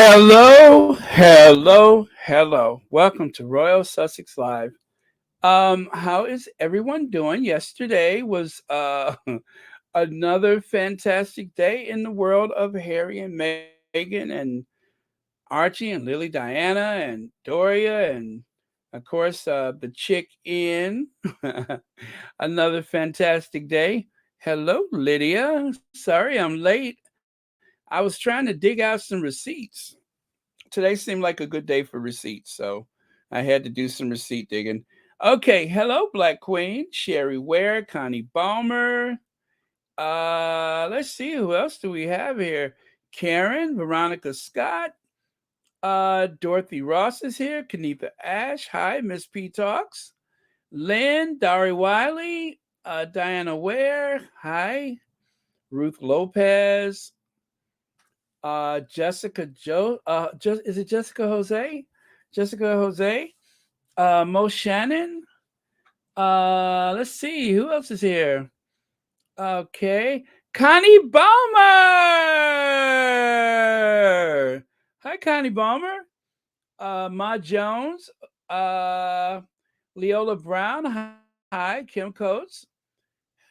Hello, hello, hello. Welcome to Royal Sussex Live. How is everyone doing? Yesterday was another fantastic day in the world of Harry and Meghan and Archie and Lily Diana and Doria and of course the chick in another fantastic day. Hello, Lydia. Sorry I'm late. I was trying to dig out some receipts. Today seemed like a good day for receipts, so I had to do some receipt digging. Okay, hello, Black Queen, Sherry Ware, Connie Balmer. Let's see, who else do we have here? Karen, Veronica Scott, Dorothy Ross is here, Kenitha Ash, hi, Miss P Talks, Lynn, Dari Wiley, Diana Ware, hi, Ruth Lopez, Jessica Joe. Is it Jessica Jose? Jessica Jose. Mo Shannon. Let's see who else is here. Okay, Connie Balmer. Hi, Connie Balmer. Ma Jones. Leola Brown. Hi, Kim Coates.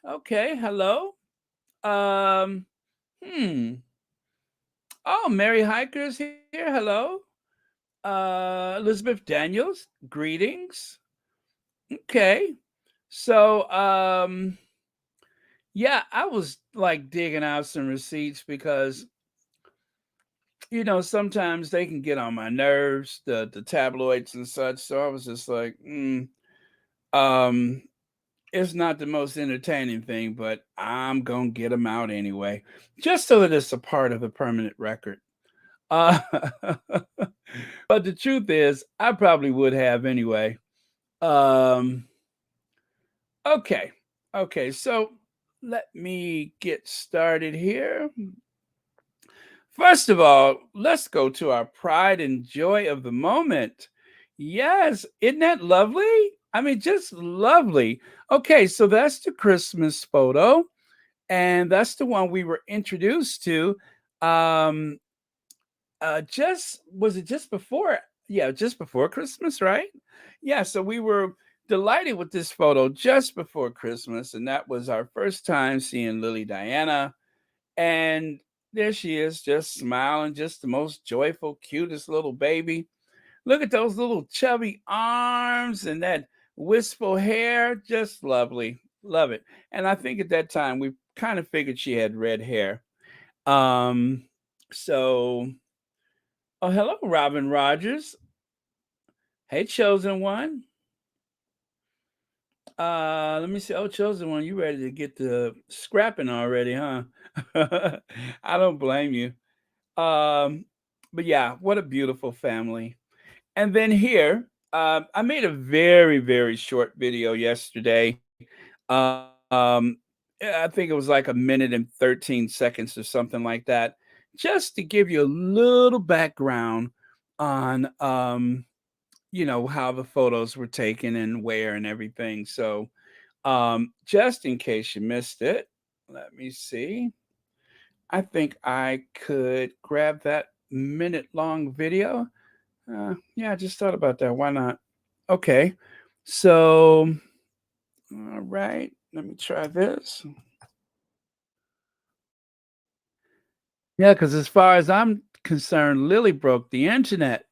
Okay, hello. Um, hmm. Oh, Mary Hiker is here. Hello. Elizabeth Daniels, greetings. Okay. So, yeah, I was like digging out some receipts because, sometimes they can get on my nerves, the tabloids and such. So I was just like, um, it's not the most entertaining thing, but I'm going to get them out anyway, just so that it's a part of the permanent record. Uh, but the truth is, I probably would have anyway. Um, okay. Okay. So let me get started here. First of all, let's go to our pride and joy of the moment. Yes. Isn't that lovely? I mean, just lovely. Okay. So that's the Christmas photo. And that's the one we were introduced to. Um, just was it just before, yeah, just before Christmas, right? Yeah, so we were delighted with this photo just before Christmas, and that was our first time seeing Lily Diana. And there she is, just smiling, just the most joyful, cutest little baby. Look at those little chubby arms and that wistful hair, just lovely. Love it. And I think at that time we kind of figured she had red hair. um so Oh, hello, Robin Rogers. Hey, chosen one. Let me see. Oh, chosen one, you ready to get the scrapping already, huh? I don't blame you. Um, but yeah, what a beautiful family. And then here, I made a very, very short video yesterday. I think it was like a minute and 13 seconds or something like that, just to give you a little background on how the photos were taken and where and everything. So, just in case you missed it, let me see. I think I could grab that minute long video. Yeah, I just thought about that. Why not? Okay. So, all right, let me try this. Yeah, because as far as I'm concerned, Lily broke the internet.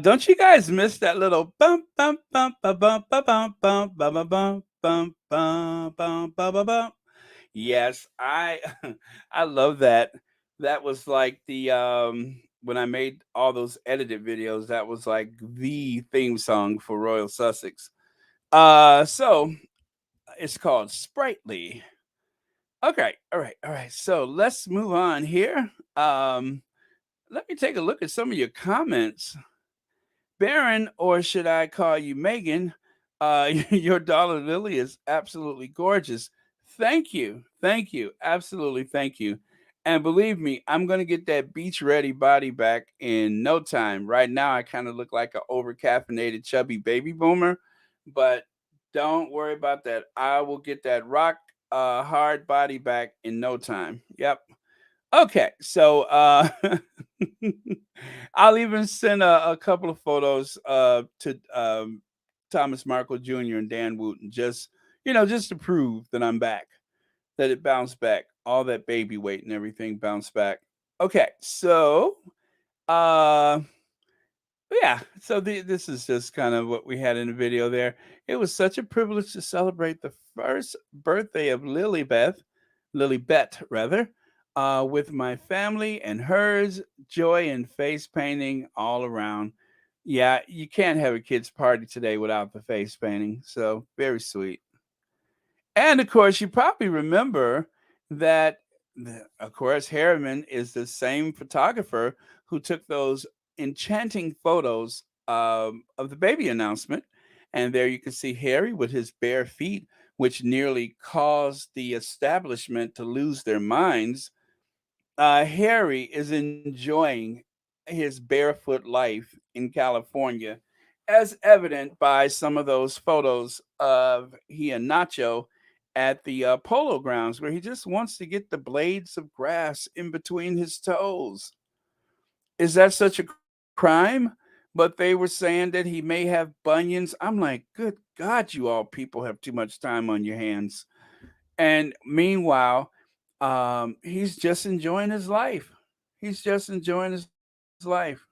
Don't you guys miss that little bump bump bump ba bump ba bump bump ba ba bump bump bump bump ba ba bump? Yes, I I love that. That was like the when I made all those edited videos, that was like the theme song for Royal Sussex. So it's called Sprightly. Okay, all right. So let's move on here. Let me take a look at some of your comments. Baron, or should I call you Megan? Your dollar lily is absolutely gorgeous. Thank you. Thank you. Absolutely thank you. And believe me, I'm going to get that beach ready body back in no time. Right now, I kind of look like an over caffeinated, chubby baby boomer, but don't worry about that. I will get that rock hard body back in no time. Yep. Okay, so I'll even send a couple of photos to Thomas Markle Jr. and Dan Wooten, just to prove that I'm back, that it bounced back, all that baby weight and everything bounced back. Okay, so uh yeah, so this is just kind of what we had in the video there. It was such a privilege to celebrate the first birthday of Lilibet rather, with my family and hers, joy and face painting all around. Yeah, you can't have a kid's party today without the face painting. So very sweet. And of course, you probably remember that, of course, Harriman is the same photographer who took those enchanting photos of the baby announcement. And there you can see Harry with his bare feet, which nearly caused the establishment to lose their minds. Harry is enjoying his barefoot life in California, as evident by some of those photos of he and Nacho at the polo grounds, where he just wants to get the blades of grass in between his toes. Is that such a crime? But they were saying that he may have bunions. I'm like, good God, you all people have too much time on your hands. And meanwhile, he's just enjoying his life. He's just enjoying his life.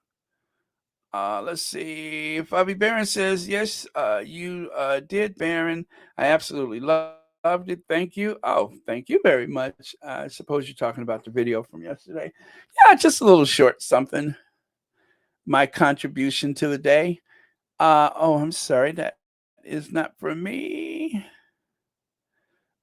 Let's see. Fabi Barron says, yes, you did, Baron. I absolutely loved it. Thank you. Oh, thank you very much. I suppose you're talking about the video from yesterday. Yeah, just a little short something. My contribution to the day. Oh, I'm sorry. That is not for me.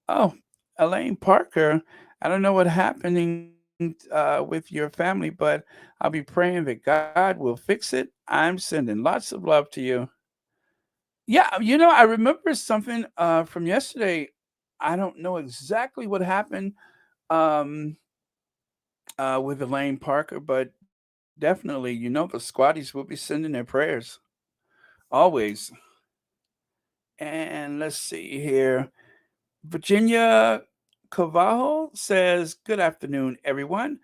Oh, Elaine Parker. I don't know what happening with your family, but I'll be praying that God will fix it. I'm sending lots of love to you. Yeah, I remember something from yesterday. I don't know exactly what happened um, with Elaine Parker, but definitely, the squatties will be sending their prayers always. And let's see here. Virginia Cavajo says, "Good afternoon, everyone.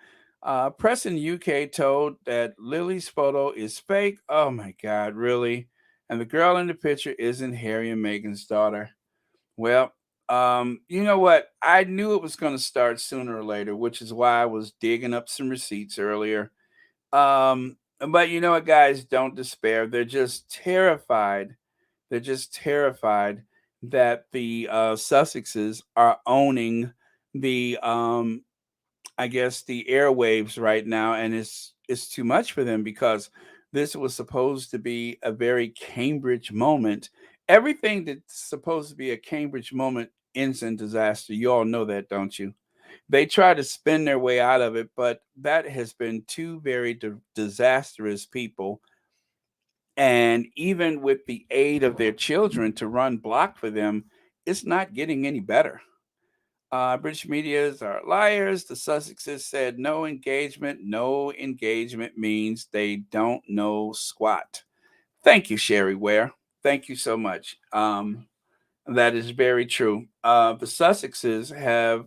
Press in the UK told that Lily's photo is fake. Oh my God, really? And the girl in the picture isn't Harry and Meghan's daughter. Well, you know what? I knew it was going to start sooner or later, which is why I was digging up some receipts earlier. But you know what, guys? Don't despair. They're just terrified. They're just terrified that the Sussexes are owning the I guess the airwaves right now, and it's too much for them because this was supposed to be a very Cambridge moment. Everything that's supposed to be a Cambridge moment ends in disaster. You all know that, don't you? They try to spin their way out of it, but that has been two very disastrous people. And even with the aid of their children to run block for them, it's not getting any better. British medias are liars. The Sussexes said no engagement. No engagement means they don't know squat. Thank you, Sherry Ware. Thank you so much. That is very true. The Sussexes have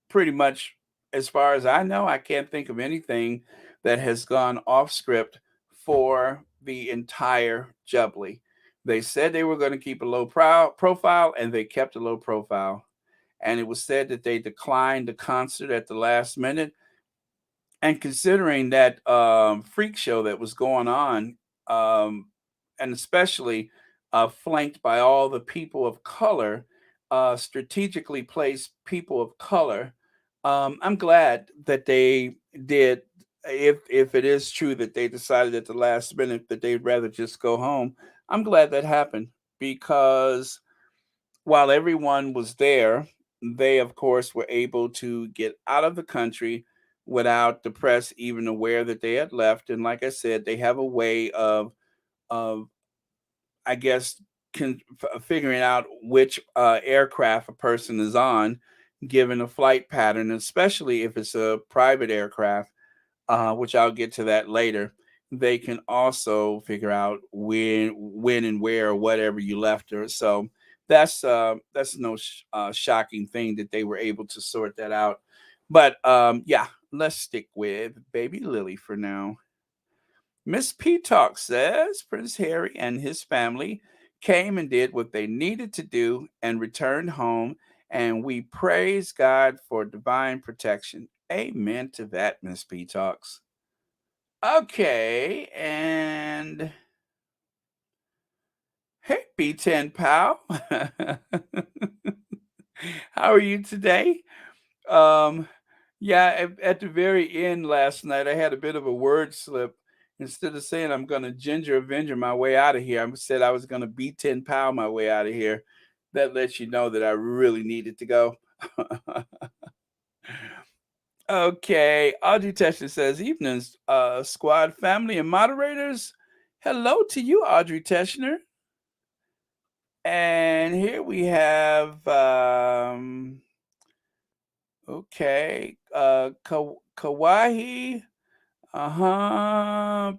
pretty much, as far as I know, I can't think of anything that has gone off script for the entire Jubilee. They said they were going to keep a low profile, and they kept a low profile. And it was said that they declined the concert at the last minute. And considering that freak show that was going on, um, and especially flanked by all the people of color, strategically placed people of color, I'm glad that they did. If it is true that they decided at the last minute that they'd rather just go home, I'm glad that happened because while everyone was there, they, of course, were able to get out of the country without the press even aware that they had left. And like I said, they have a way of I guess, figuring out which aircraft a person is on, given a flight pattern, especially if it's a private aircraft, which I'll get to that later. They can also figure out when and where or whatever you left her. So that's no shocking thing that they were able to sort that out. But yeah, let's stick with baby Lily for now. Miss P Talk says Prince Harry and his family came and did what they needed to do and returned home, and we praise God for divine protection. Amen to that, Miss P Talks. Okay, and hey, B10 pal, how are you today? Um, yeah, at the very end last night, I had a bit of a word slip. Instead of saying I'm going to ginger avenger my way out of here, I said I was going to beat 10 pound my way out of here. That lets you know that I really needed to go. Okay, Audrey Teschner says, "Evenings, squad, family, and moderators. Hello to you, Audrey Teschner. And here we have, okay, Kawahi. Uh-huh.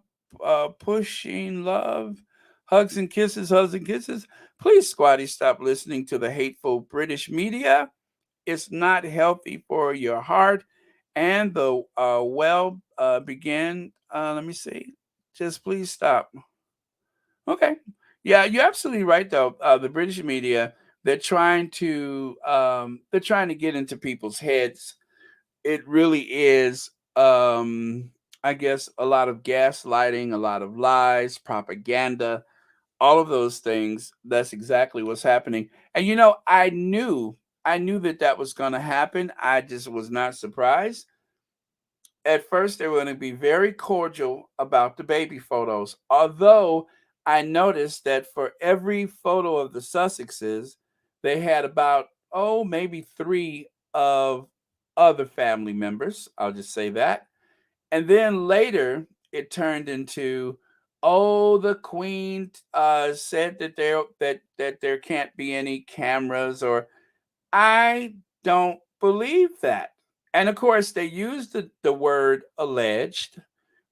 Pushing love. Hugs and kisses, hugs and kisses. Please, Squatty, stop listening to the hateful British media. It's not healthy for your heart and the begin. Let me see. Just please stop. Okay. Yeah, you're absolutely right though. The British media, they're trying to get into people's heads. It really is, I guess, a lot of gaslighting, a lot of lies, propaganda, all of those things. That's exactly what's happening. And I knew that that was going to happen. I just was not surprised. At first, they were going to be very cordial about the baby photos. Although I noticed that for every photo of the Sussexes, they had about, oh, maybe three of other family members. I'll just say that. And then later, it turned into, oh, the Queen said that there can't be any cameras or I don't believe that. And of course, they used the word alleged.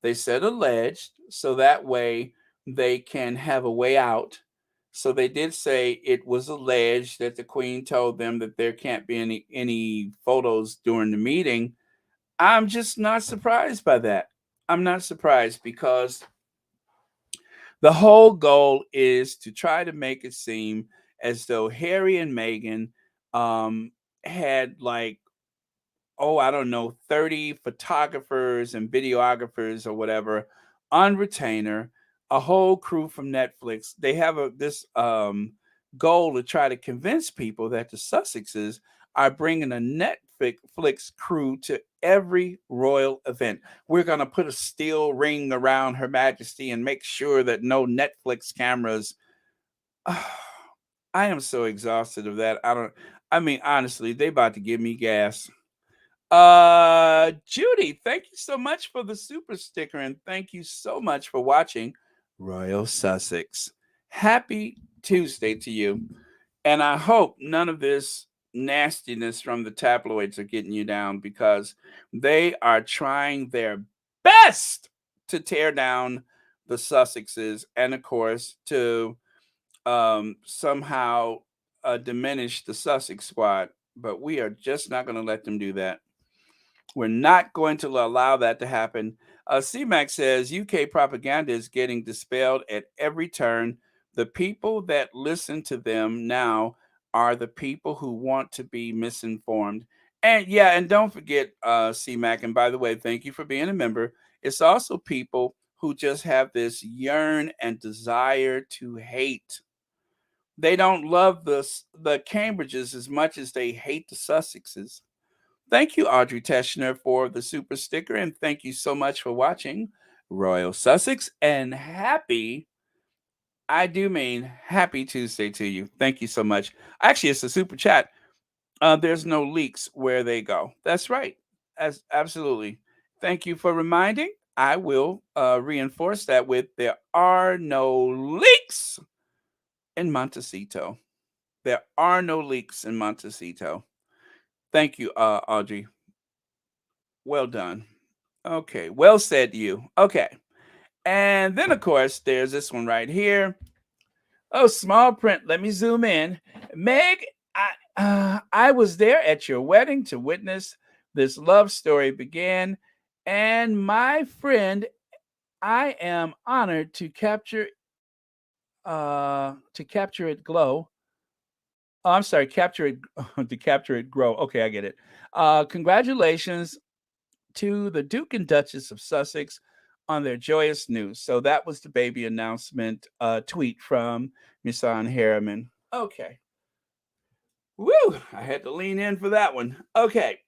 They said alleged, so that way they can have a way out. So they did say it was alleged that the Queen told them that there can't be any photos during the meeting. I'm just not surprised by that. I'm not surprised because the whole goal is to try to make it seem as though Harry and Meghan um, had like, oh, I don't know, 30 photographers and videographers or whatever on retainer, a whole crew from Netflix. They have this goal to try to convince people that the Sussexes are bringing a Netflix crew to every royal event. We're going to put a steel ring around Her Majesty and make sure that no Netflix cameras. I am so exhausted of that. I mean, honestly, they about to give me gas. Judy, thank you so much for the super sticker and thank you so much for watching Royal Sussex. Happy Tuesday to you. And I hope none of this nastiness from the tabloids are getting you down because they are trying their best to tear down the Sussexes and, of course, to somehow diminish the Sussex squad. But we are just not going to let them do that. We're not going to allow that to happen. CMAX says UK propaganda is getting dispelled at every turn. The people that listen to them now are the people who want to be misinformed. And yeah, and don't forget, CMAC, and by the way, thank you for being a member. It's also people who just have this yearn and desire to hate. They don't love the Cambridges as much as they hate the Sussexes. Thank you, Audrey Teschner, for the super sticker, and thank you so much for watching Royal Sussex. And I do mean happy Tuesday to you. Thank you so much. Actually, it's a super chat. There's no leaks where they go. That's right. As absolutely. Thank you for reminding. I will reinforce that with there are no leaks in Montecito. There are no leaks in Montecito. Thank you, Audrey. Well done. Okay, well said, you. Okay. And then, of course, there's this one right here. Oh, small print. Let me zoom in. Meg, I was there at your wedding to witness this love story begin. And my friend, I am honored to capture it glow. Oh, I'm sorry, capture it to capture it grow. Okay, I get it. Congratulations to the Duke and Duchess of Sussex on their joyous news. So that was the baby announcement tweet from Misan Harriman. Okay. Woo! I had to lean in for that one. Okay.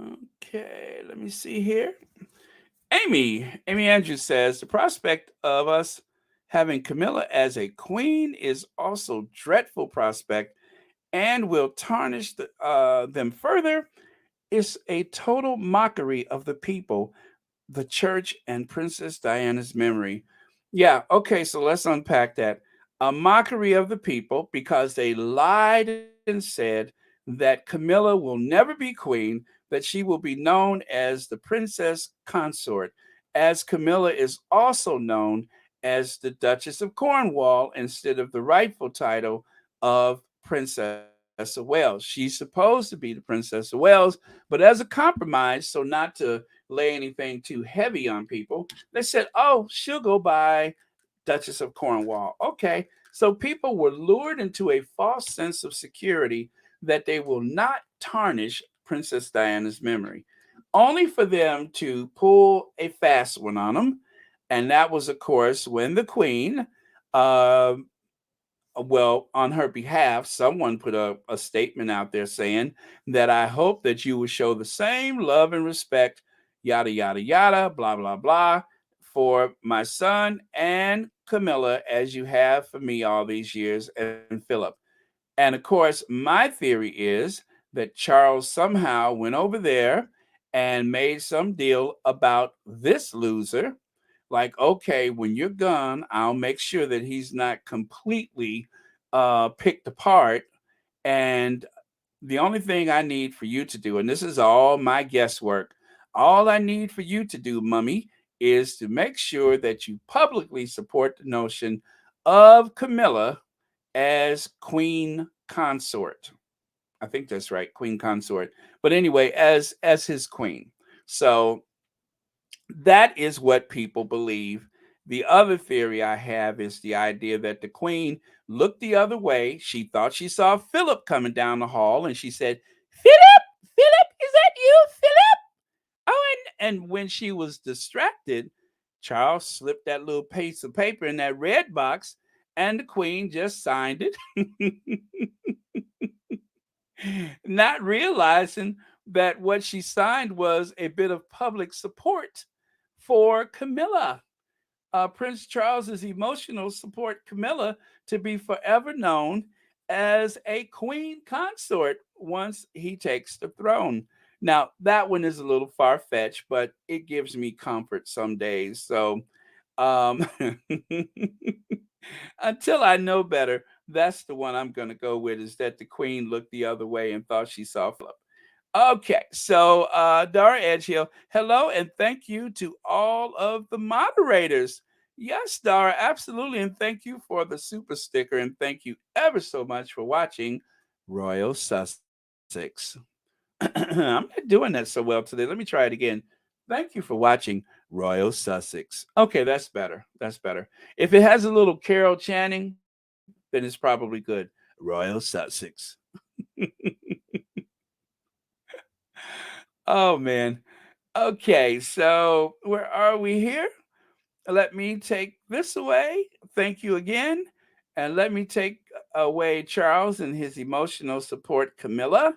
Okay, let me see here. Amy Andrews says the prospect of us having Camilla as a queen is also dreadful prospect and will tarnish them further. It's a total mockery of the people, the church, and Princess Diana's memory. Yeah, okay, so let's unpack that. A mockery of the people because they lied and said that Camilla will never be queen, that she will be known as the princess consort, as Camilla is also known as the Duchess of Cornwall instead of the rightful title of Princess of Wales. She's supposed to be the Princess of Wales, but as a compromise, so not to lay anything too heavy on people, they said, oh, she'll go by Duchess of Cornwall. Okay. So people were lured into a false sense of security that they will not tarnish Princess Diana's memory, only for them to pull a fast one on them. And that was, of course, when the Queen, uh, well, on her behalf, someone put a statement out there saying that I hope that you will show the same love and respect, yada, yada, yada, blah, blah, blah, for my son and Camilla as you have for me all these years and Philip. And of course, my theory is that Charles somehow went over there and made some deal about this loser. Like, okay, when you're gone, I'll make sure that he's not completely picked apart. And the only thing I need for you to do, and this is all my guesswork, all I need for you to do, Mummy, is to make sure that you publicly support the notion of Camilla as queen consort. I think that's right, queen consort. But anyway, as his queen. So that is what people believe. The other theory I have is the idea that the queen looked the other way. She thought she saw Philip coming down the hall and she said, "Philip, Philip, is that you, Philip?" Oh, and when she was distracted, Charles slipped that little piece of paper in that red box and the queen just signed it. Not realizing that what she signed was a bit of public support for Camilla. Prince Charles's emotional support Camilla to be forever known as a queen consort once he takes the throne. Now, that one is a little far fetched, but it gives me comfort some days. So, um, until I know better, that's the one I'm going to go with is that the queen looked the other way and thought she saw Philip. Okay, so Dara Edgehill, hello and thank you to all of the moderators. Yes, Dara, absolutely. And thank you for the super sticker. And thank you ever so much for watching Royal Sussex. I'm not doing that so well today. Let me try it again. Thank you for watching Royal Sussex. Okay, that's better. That's better. If it has a little Carol Channing, then it's probably good. Royal Sussex. Oh, man. Okay, so where are we here? Let me take this away. Thank you again. And let me take away Charles and his emotional support, Camilla.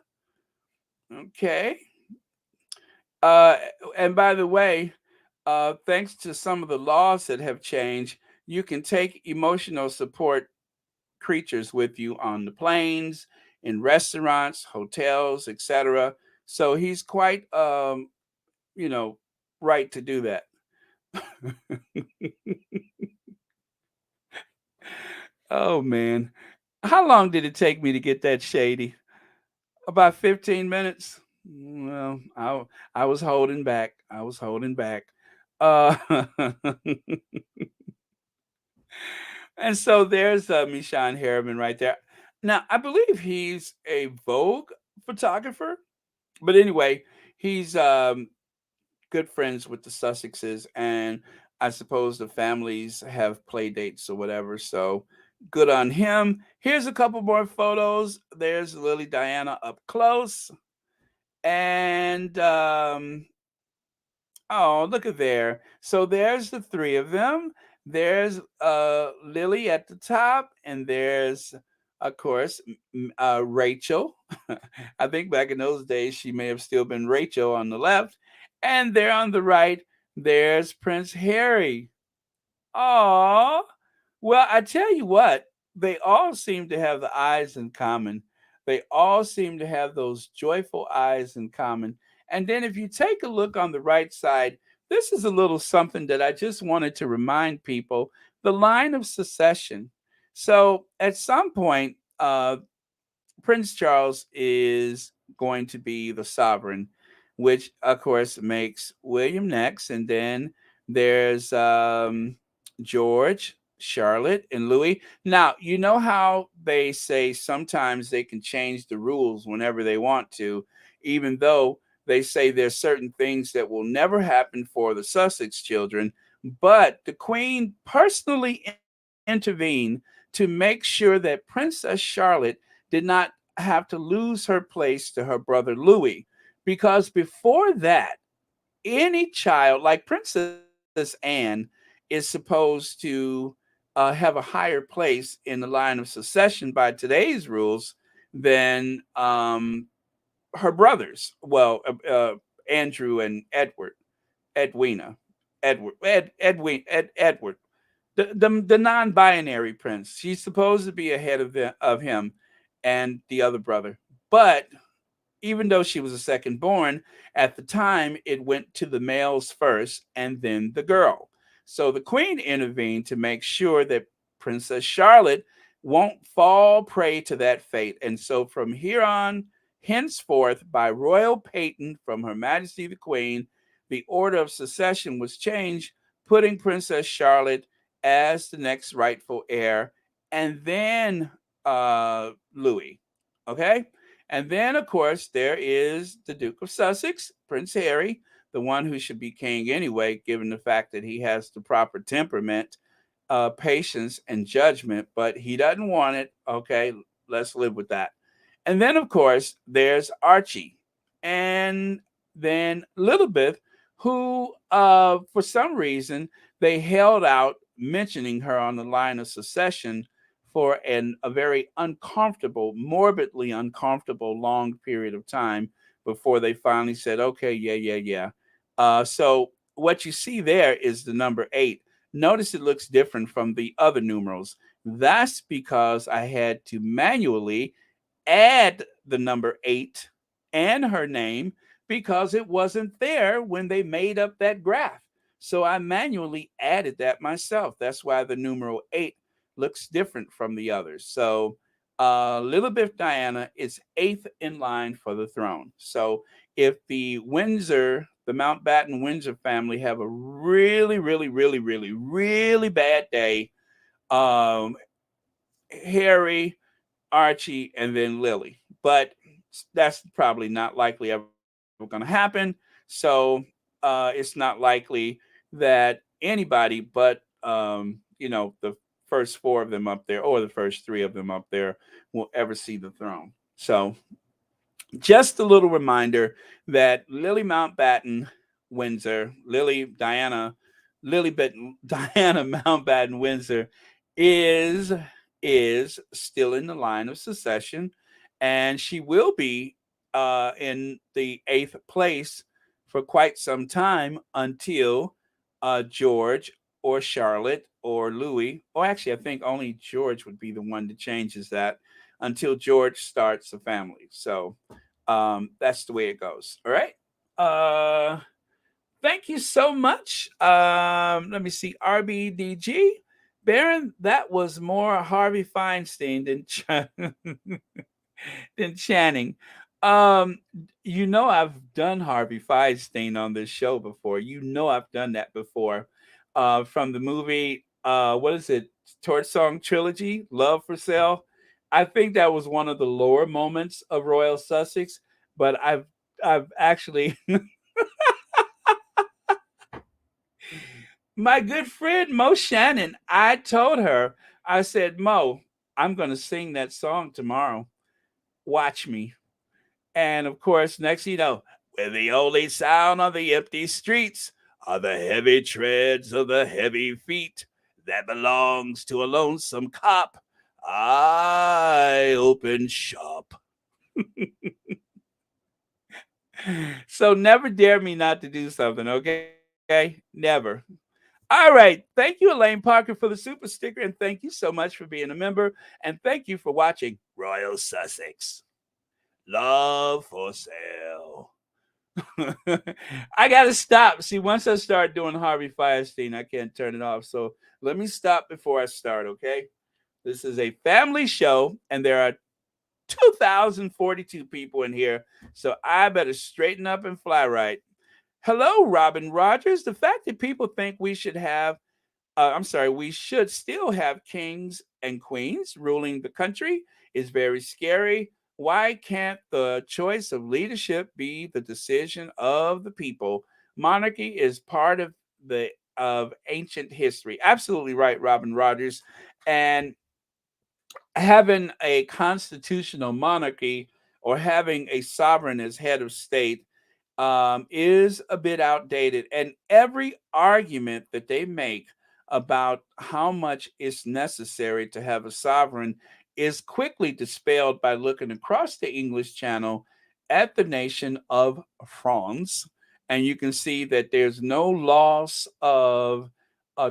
Okay. Uh, and by the way, thanks to some of the laws that have changed, you can take emotional support creatures with you on the planes, in restaurants, hotels, etc. So he's quite, you know, right to do that. Oh man. How long did it take me to get that shady? About 15 minutes? Well, I was holding back. I was holding back. Uh and so there's Mishan Harriman right there. Now, I believe he's a Vogue photographer. But anyway, he's good friends with the Sussexes, and I suppose the families have play dates or whatever. So good on him. Here's a couple more photos. There's Lily Diana up close, and oh, look at there. So there's the three of them. There's Lily at the top, and there's, of course, Rachel. I think back in those days, she may have still been Rachel on the left. And there on the right, there's Prince Harry. Aw. Well, I tell you what, they all seem to have the eyes in common. They all seem to have those joyful eyes in common. And then if you take a look on the right side, this is a little something that I just wanted to remind people, the line of succession. So at some point, Prince Charles is going to be the sovereign, which of course makes William next, and then there's George, Charlotte, and Louis. Now you know how they say sometimes they can change the rules whenever they want to, even though they say there's certain things that will never happen for the Sussex children. But the Queen personally intervened to make sure that Princess Charlotte did not have to lose her place to her brother Louis. Because before that, any child, like Princess Anne, is supposed to have a higher place in the line of succession by today's rules than her brothers. Well, Andrew and Edwina, Edward, the non-binary prince. She's supposed to be ahead of him and the other brother. But even though she was a second born, at the time it went to the males first and then the girl. So the queen intervened to make sure that Princess Charlotte won't fall prey to that fate. And so from here on, henceforth, by royal patent from Her Majesty the Queen, the order of succession was changed, putting Princess Charlotte as the next rightful heir, and then Louis. Okay? And then, of course, there is the Duke of Sussex, Prince Harry, the one who should be king anyway, given the fact that he has the proper temperament, patience, and judgment, but he doesn't want it. Okay, let's live with that. And then, of course, there's Archie, and then Lilibet, who, for some reason, they held out mentioning her on the line of succession for a very uncomfortable, morbidly uncomfortable, long period of time before they finally said, okay, yeah, yeah, yeah. So what you see there is the number 8. Notice it looks different from the other numerals. That's because I had to manually add the number 8 and her name because it wasn't there when they made up that graph. So I manually added that myself. That's why the numeral 8 looks different from the others. So Lilibet Diana is 8th in line for the throne. So if the Mountbatten-Windsor family have a really, really, really, really, really bad day, um, Harry, Archie, and then Lily. But that's probably not likely ever going to happen. So it's not likely that anybody but the first 4 of them up there, or the first 3 of them up there, will ever see the throne. So just a little reminder that Lily Mountbatten Windsor, Lilibet Diana Mountbatten Windsor is still in the line of succession, and she will be in the 8th place for quite some time until George or Charlotte or Louis, or actually, I think only George would be the one that changes that until George starts a family. So that's the way it goes. All right. Uh, Thank you so much. Let me see. RBDG. Baron, that was more Harvey Feinstein than Channing. Um, I've done Harvey Feinstein on this show before. I've done that before. From the movie, what is it? Torch Song Trilogy, Love for Sale. I think that was one of the lower moments of Royal Sussex, but I've actually my good friend Mo Shannon, I told her, I said, Mo, I'm gonna sing that song tomorrow. Watch me. And of course, next you know, where the only sound on the empty streets are the heavy treads of the heavy feet that belongs to a lonesome cop. I open shop. So never dare me not to do something, okay? Never. All right. Thank you, Elaine Parker, for the super sticker, and thank you so much for being a member. And thank you for watching Royal Sussex. Love for sale. I gotta stop. See, once I start doing Harvey Firestein, I can't turn it off. So let me stop before I start, okay? This is a family show, and there are 2,042 people in here. So I better straighten up and fly right. Hello, Robin Rogers. The fact that people think we should still have kings and queens ruling the country is very scary. Why can't the choice of leadership be the decision of the people? Monarchy is part of ancient history. Absolutely right, Robin Rogers. And having a constitutional monarchy or having a sovereign as head of state is a bit outdated. And every argument that they make about how much it's necessary to have a sovereign is quickly dispelled by looking across the English Channel at the nation of France. And you can see that there's no loss of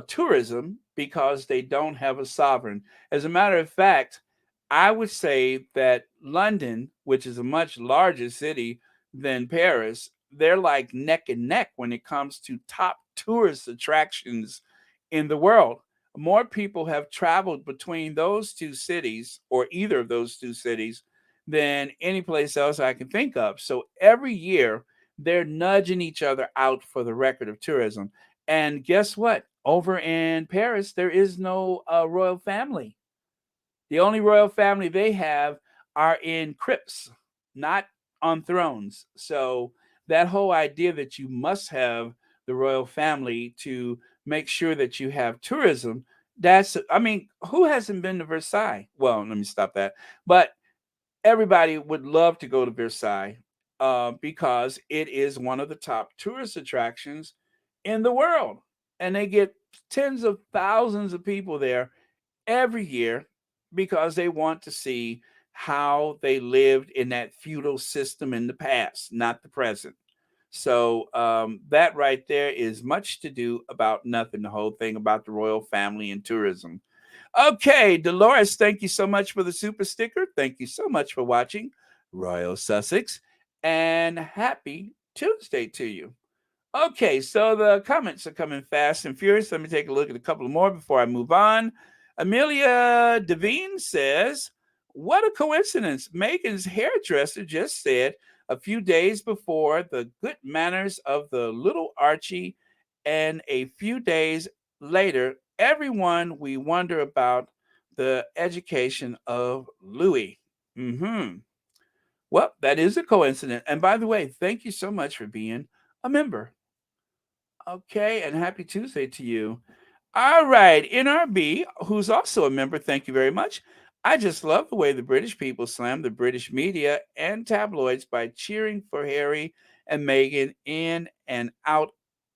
tourism because they don't have a sovereign. As a matter of fact, I would say that London, which is a much larger city than Paris, they're like neck and neck when it comes to top tourist attractions in the world. more people have traveled between those two cities or either of those two cities than any place else I can think of. So every year they're nudging each other out for the record of tourism. And guess what? Over in Paris, there is no royal family. The only royal family they have are in crypts, not on thrones. So that whole idea that you must have the royal family to make sure that you have tourism, that's, I mean, who hasn't been to Versailles? Well, let me stop that. But everybody would love to go to Versailles because it is one of the top tourist attractions in the world. And they get tens of thousands of people there every year because they want to see how they lived in that feudal system in the past, not the present. So that right there is much to do about nothing. The whole thing about the royal family and tourism. Okay, Dolores, thank you so much for the super sticker. Thank you so much for watching Royal Sussex, and happy Tuesday to you. Okay, so the comments are coming fast and furious. Let me take a look at a couple more before I move on. Amelia Devine says, "What a coincidence. Meghan's hairdresser just said a few days before the good manners of the little Archie, and a few days later, everyone we wonder about the education of Louis." Mm-hmm. Well, that is a coincidence. And by the way, thank you so much for being a member. Okay, and happy Tuesday to you. All right, NRB, who's also a member, thank you very much. I just love the way the British people slam the British media and tabloids by cheering for Harry and Meghan in and out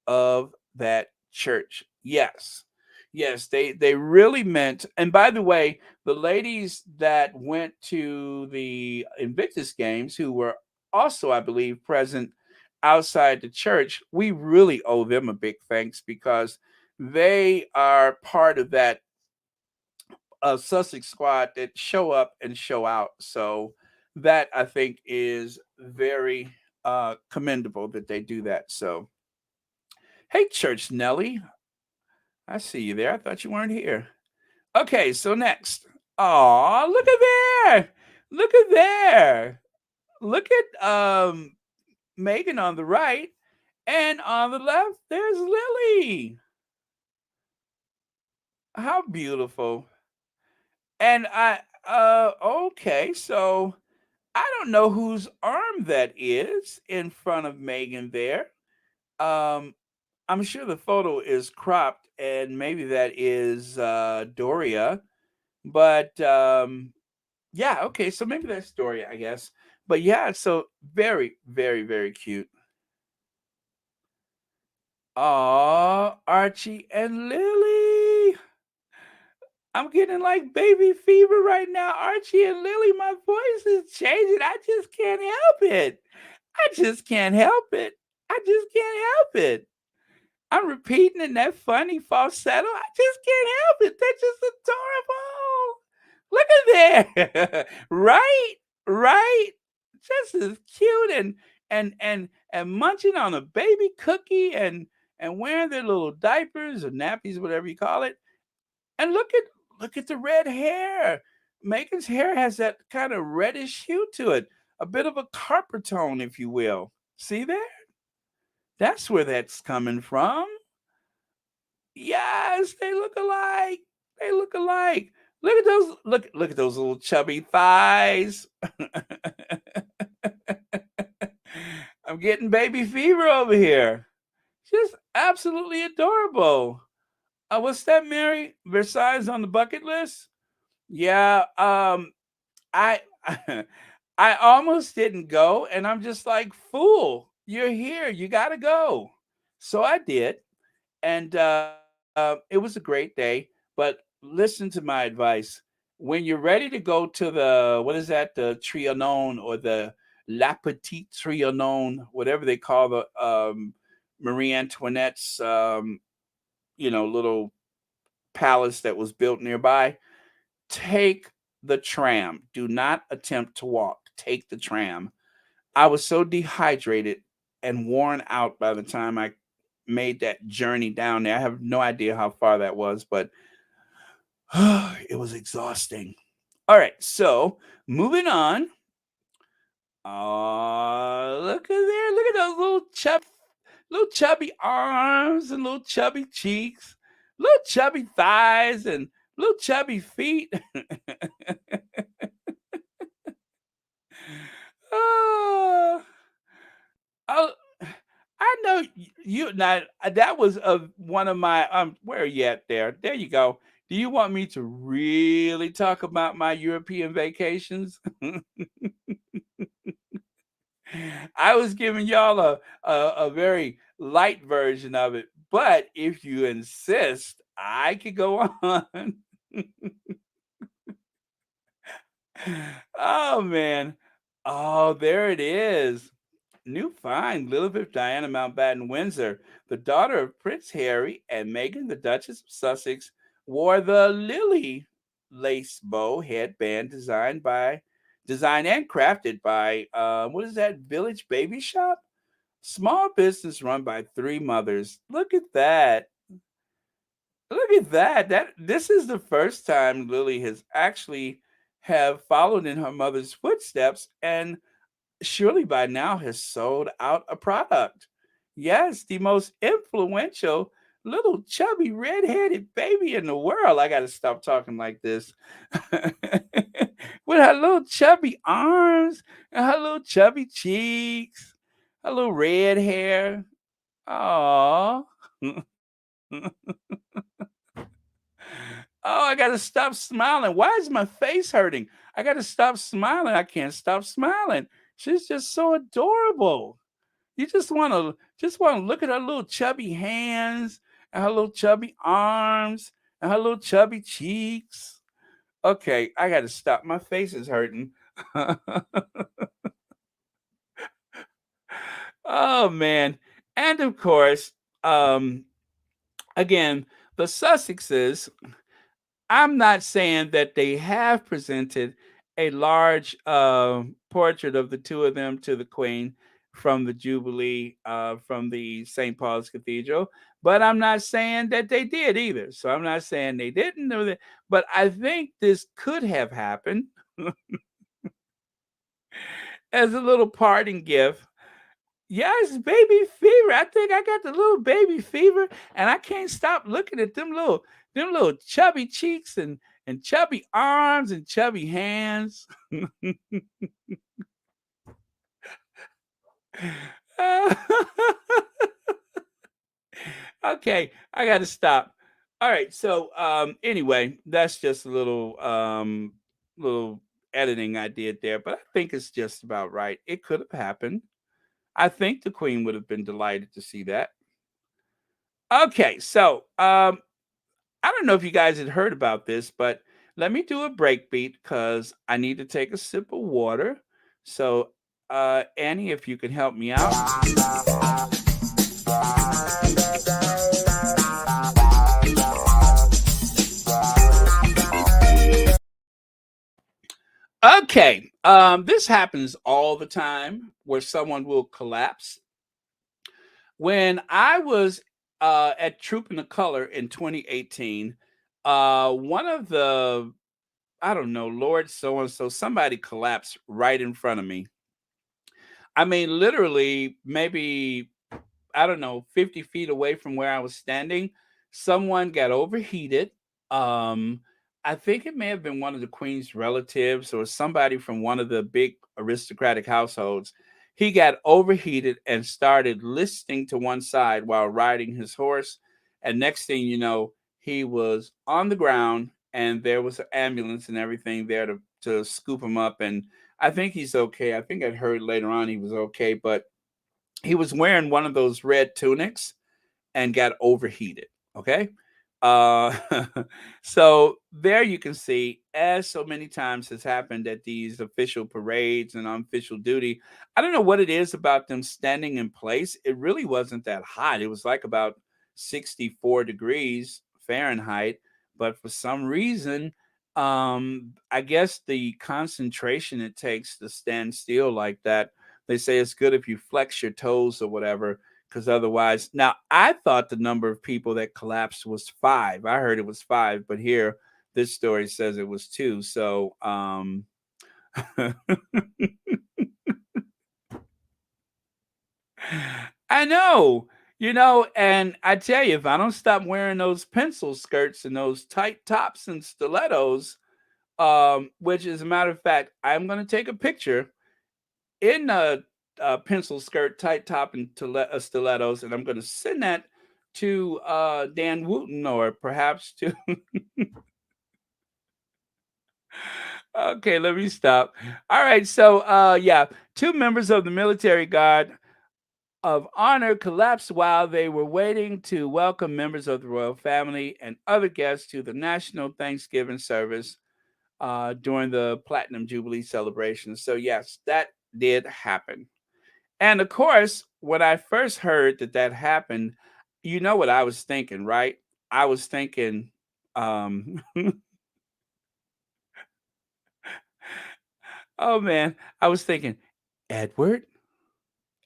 of that church. Yes. Yes, they really meant. And by the way, the ladies that went to the Invictus Games, who were also, I believe, present outside the church, we really owe them a big thanks because they are part of that Sussex squad that show up and show out. So that I think is very commendable that they do that. So, hey, Church Nelly, I see you there. I thought you weren't here. Okay, so next. Oh, look at there. Look at there. Look at Meghan on the right, and on the left, there's Lily. How beautiful. And okay, so I don't know whose arm that is in front of Meghan there. Um, I'm sure the photo is cropped, and maybe that is Doria. But yeah, okay, so maybe that's Doria, I guess. But yeah, so very, very, very cute. Aw, Archie and Lily. I'm getting like baby fever right now. Archie and Lily, my voice is changing. I just can't help it. I just can't help it. I just can't help it. I'm repeating in that funny falsetto. I just can't help it. They're just adorable. Look at there. Right? Right? Just as cute and munching on a baby cookie and wearing their little diapers or nappies, whatever you call it. And look at the red hair. Megan's hair has that kind of reddish hue to it, a bit of a copper tone, if you will. See there? That's where that's coming from. Yes, they look alike. They look alike. Look at those little chubby thighs. I'm getting baby fever over here. Just absolutely adorable. What's that, Mary? Versailles on the bucket list? Yeah, I I almost didn't go, and I'm just like, "Fool, you're here. You got to go." So I did, and it was a great day. But listen to my advice: when you're ready to go to the what is that, the Trianon or the La Petite Trianon, whatever they call the Marie Antoinette's little palace that was built nearby, take the tram. Do not attempt to walk. Take the tram. I was so dehydrated and worn out by the time I made that journey down there. I have no idea how far that was, but It was exhausting. All right, so moving on. Oh, look at there. Look at those little chubby arms and little chubby cheeks, little chubby thighs and little chubby feet. Oh, oh, I know you now. That was one of my where are you at there? There you go. Do you want me to really talk about my European vacations? I was giving y'all a very light version of it, but if you insist, I could go on. Oh man. Oh, there it is. New find, Lilibet Diana Mountbatten-Windsor, the daughter of Prince Harry and Meghan, the Duchess of Sussex, wore the Lily lace bow headband designed and crafted by what is that, Village Baby Shop? Small business run by three mothers. Look at that. Look at that. This is the first time Lily has actually have followed in her mother's footsteps and surely by now has sold out a product. Yes, the most influential little chubby red-headed baby in the world. I got to stop talking like this. With her little chubby arms and her little chubby cheeks, her little red hair. Aww. Oh, I gotta stop smiling. Why is my face hurting? I gotta stop smiling. I can't stop smiling. She's just so adorable. You just wanna look at her little chubby hands and her little chubby arms and her little chubby cheeks. Okay, I gotta stop. My face is hurting. Oh man. And of course, um, again, the Sussexes, I'm not saying that they have presented a large portrait of the two of them to the Queen from the Jubilee from the St. Paul's Cathedral, but I'm not saying that they did either. So I'm not saying they didn't know that, but I think this could have happened as a little parting gift. Yes, baby fever. I think I got the little baby fever, and I can't stop looking at them little chubby cheeks and chubby arms and chubby hands. Okay, I got to stop. All right, so anyway, that's just a little editing I did there, but I think it's just about right. It could have happened. I think the Queen would have been delighted to see that. Okay, so I don't know if you guys had heard about this, but let me do a break beat because I need to take a sip of water. So, Annie, if you can help me out. Okay, this happens all the time where someone will collapse. When I was at Troop in the Color in 2018, one of the I don't know, Lord so and so, somebody collapsed right in front of me. I mean, literally, maybe, I don't know, 50 feet away from where I was standing, someone got overheated. Um, I think it may have been one of the Queen's relatives or somebody from one of the big aristocratic households. He got overheated and started listing to one side while riding his horse. And next thing you know, he was on the ground and there was an ambulance and everything there to scoop him up. And I think he's okay. I think I'd heard later on he was okay, but he was wearing one of those red tunics and got overheated. Okay. Uh, so there you can see, as so many times has happened at these official parades and on official duty. I don't know what it is about them standing in place. It really wasn't that hot. It was like about 64 degrees Fahrenheit. But for some reason, I guess the concentration it takes to stand still like that, they say it's good if you flex your toes or whatever, because otherwise, now I thought the number of people that collapsed was five. I heard it was five, but here this story says it was 2. So, I know, and I tell you, if I don't stop wearing those pencil skirts and those tight tops and stilettos, which as a matter of fact, I'm going to take a picture in a pencil skirt, tight top, and stilettos, and I'm going to send that to Dan Wooten or perhaps to. Okay, let me stop. All right, so yeah, 2 members of the military guard of honor collapsed while they were waiting to welcome members of the royal family and other guests to the national Thanksgiving service during the Platinum Jubilee celebration. So, yes, that did happen. And of course, when I first heard that that happened, you know what I was thinking, right? I was thinking, um, oh man, I was thinking, Edward?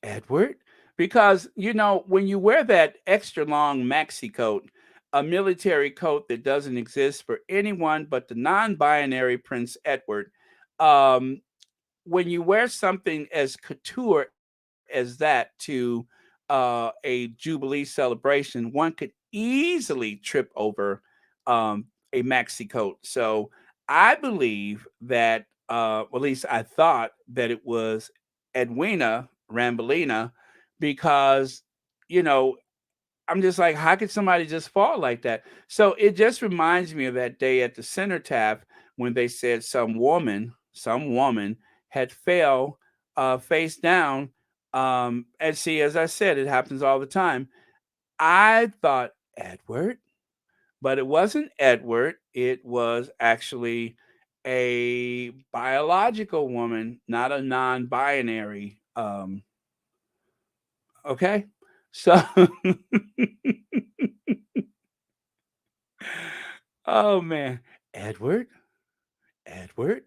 Edward? Because, when you wear that extra long maxi coat, a military coat that doesn't exist for anyone but the non binary Prince Edward, um, when you wear something as couture as that to a Jubilee celebration, one could easily trip over a maxi coat. So I believe that, well, at least I thought that it was Edwina Rambolina because, you know, I'm just like, how could somebody just fall like that? So it just reminds me of that day at the cenotaph when they said some woman had fell face down. And see, as I said, it happens all the time. I thought Edward, but it wasn't Edward. It was actually a biological woman, not a non-binary. Okay, so oh man, Edward, Edward.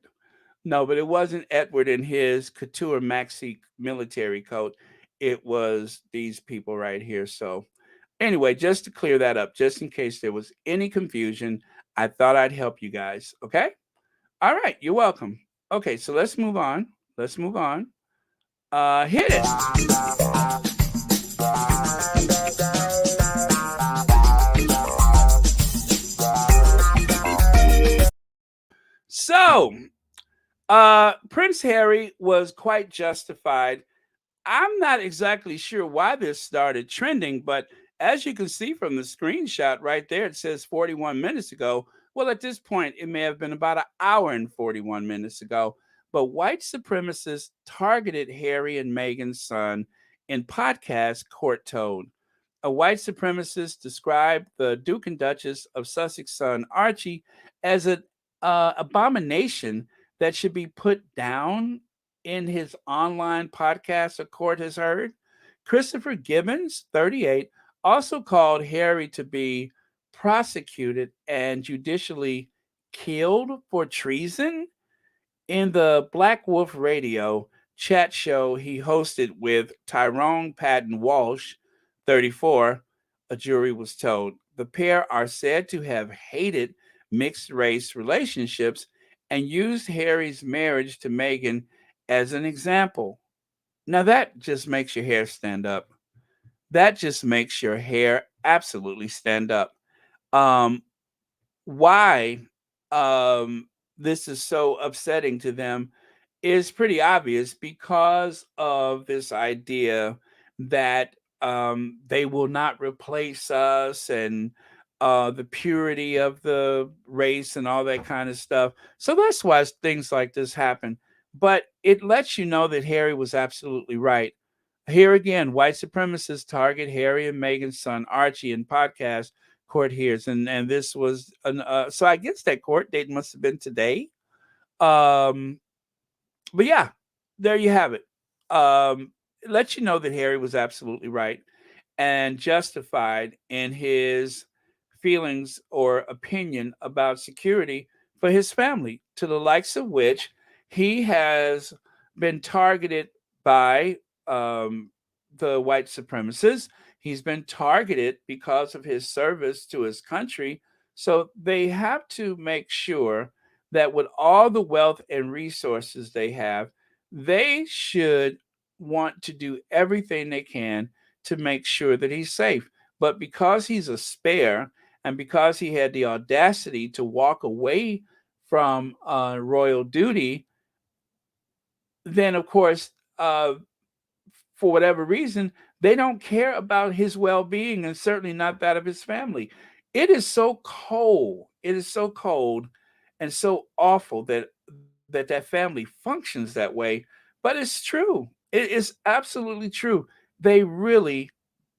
No, but it wasn't Edward in his couture maxi military coat. It was these people right here. So, anyway, just to clear that up, just in case there was any confusion, I thought I'd help you guys. Okay. All right. You're welcome. Okay. So let's move on. Let's move on. Hit it. So, Prince Harry was quite justified. I'm not exactly sure why this started trending, but as you can see from the screenshot right there, it says 41 minutes ago. Well, at this point, it may have been about an hour and 41 minutes ago. But white supremacists targeted Harry and Meghan's son in podcast Court Told. A white supremacist described the Duke and Duchess of Sussex son Archie as an abomination that should be put down in his online podcast, a court has heard. Christopher Gibbons, 38, also called Harry to be prosecuted and judicially killed for treason in the Black Wolf Radio chat show he hosted with Tyrone Patton Walsh, 34, a jury was told. The pair are said to have hated mixed race relationships and used Harry's marriage to Meghan as an example. Now that just makes your hair stand up. That just makes your hair absolutely stand up. Um, why this is so upsetting to them is pretty obvious because of this idea that they will not replace us and the purity of the race and all that kind of stuff. So that's why things like this happen. But it lets you know that Harry was absolutely right. Here again, white supremacists target Harry and Meghan's son Archie in podcast court hears, and this was so I guess that court date must have been today. Um, but yeah, there you have it. It lets you know that Harry was absolutely right and justified in his feelings or opinion about security for his family, to the likes of which he has been targeted by um, the white supremacists. He's been targeted because of his service to his country So they have to make sure that with all the wealth and resources they have, they should want to do everything they can to make sure that he's safe. But because he's a spare and because he had the audacity to walk away from royal duty, then of course, for whatever reason, they don't care about his well being and certainly not that of his family. It is so cold. It is so cold and so awful that family functions that way. But it's true. It is absolutely true. They really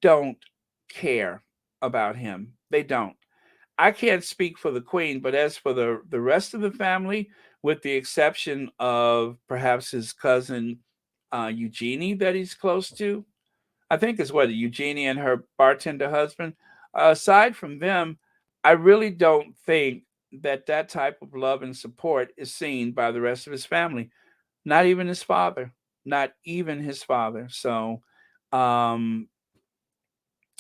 don't care about him. They don't. I can't speak for the queen, but as for the rest of the family, with the exception of perhaps his cousin Eugenie that he's close to, I think it's what Eugenie and her bartender husband. Aside from them, I really don't think that type of love and support is seen by the rest of his family. Not even his father. Not even his father. So, um,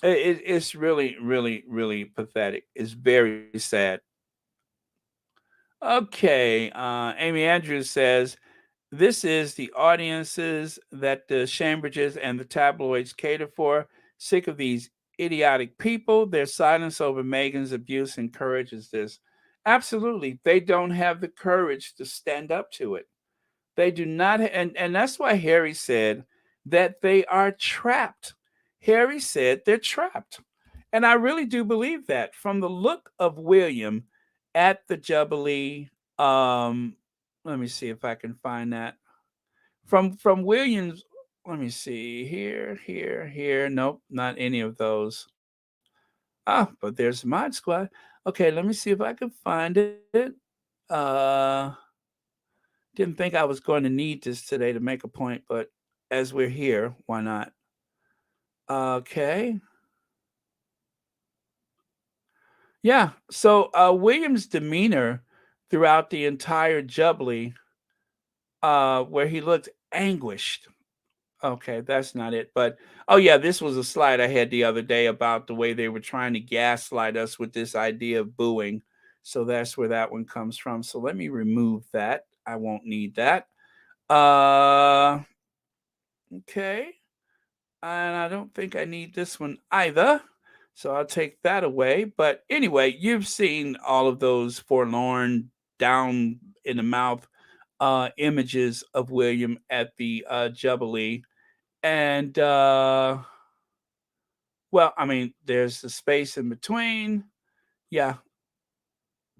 it's really, really, really pathetic. It's very sad. Okay, Amy Andrews says this is the audiences that the Shambridges and the tabloids cater for. Sick of these idiotic people. Their silence over Meghan's abuse encourages this. Absolutely, they don't have the courage to stand up to it. They do not, and that's why Harry said that they are trapped. Harry said they're trapped. And I really do believe that from the look of William at the Jubilee. Um, Let me see if I can find that. From Williams, let me see here, here, here. Nope, not any of those. Ah, but there's Mod Squad. Okay, let me see if I can find it. Uh Didn't think I was going to need this today to make a point, but as we're here, why not? Okay. Yeah. So William's demeanor throughout the entire Jubilee, where he looked anguished. Okay, that's not it. But oh yeah, this was a slide I had the other day about the way they were trying to gaslight us with this idea of booing. So that's where that one comes from. So let me remove that. I won't need that. Uh okay. And I don't think I need this one either. So I'll take that away. But anyway, you've seen all of those forlorn, down in the mouth images of William at the Jubilee. And, well, I mean, there's the space in between. Yeah.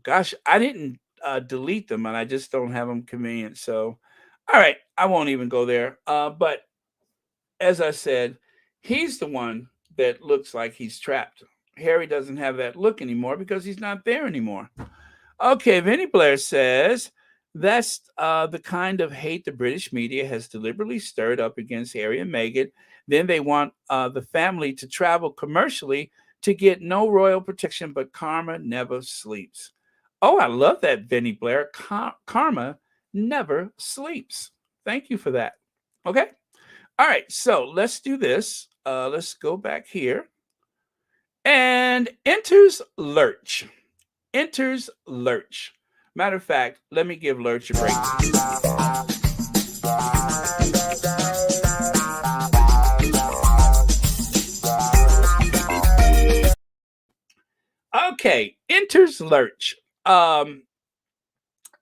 Gosh, I didn't delete them and I just don't have them convenient. So, all right, I won't even go there. But as I said, he's the one that looks like he's trapped. Harry doesn't have that look anymore because he's not there anymore. Okay, Vinny Blair says that's the kind of hate the British media has deliberately stirred up against Harry and Meghan. Then they want the family to travel commercially to get no royal protection, but karma never sleeps. Oh, I love that, Vinny Blair. Karma never sleeps. Thank you for that. Okay. All right, so let's do this. Let's go back here. And enters Lurch. Enters Lurch. Matter of fact, let me give Lurch a break. Okay, enters Lurch.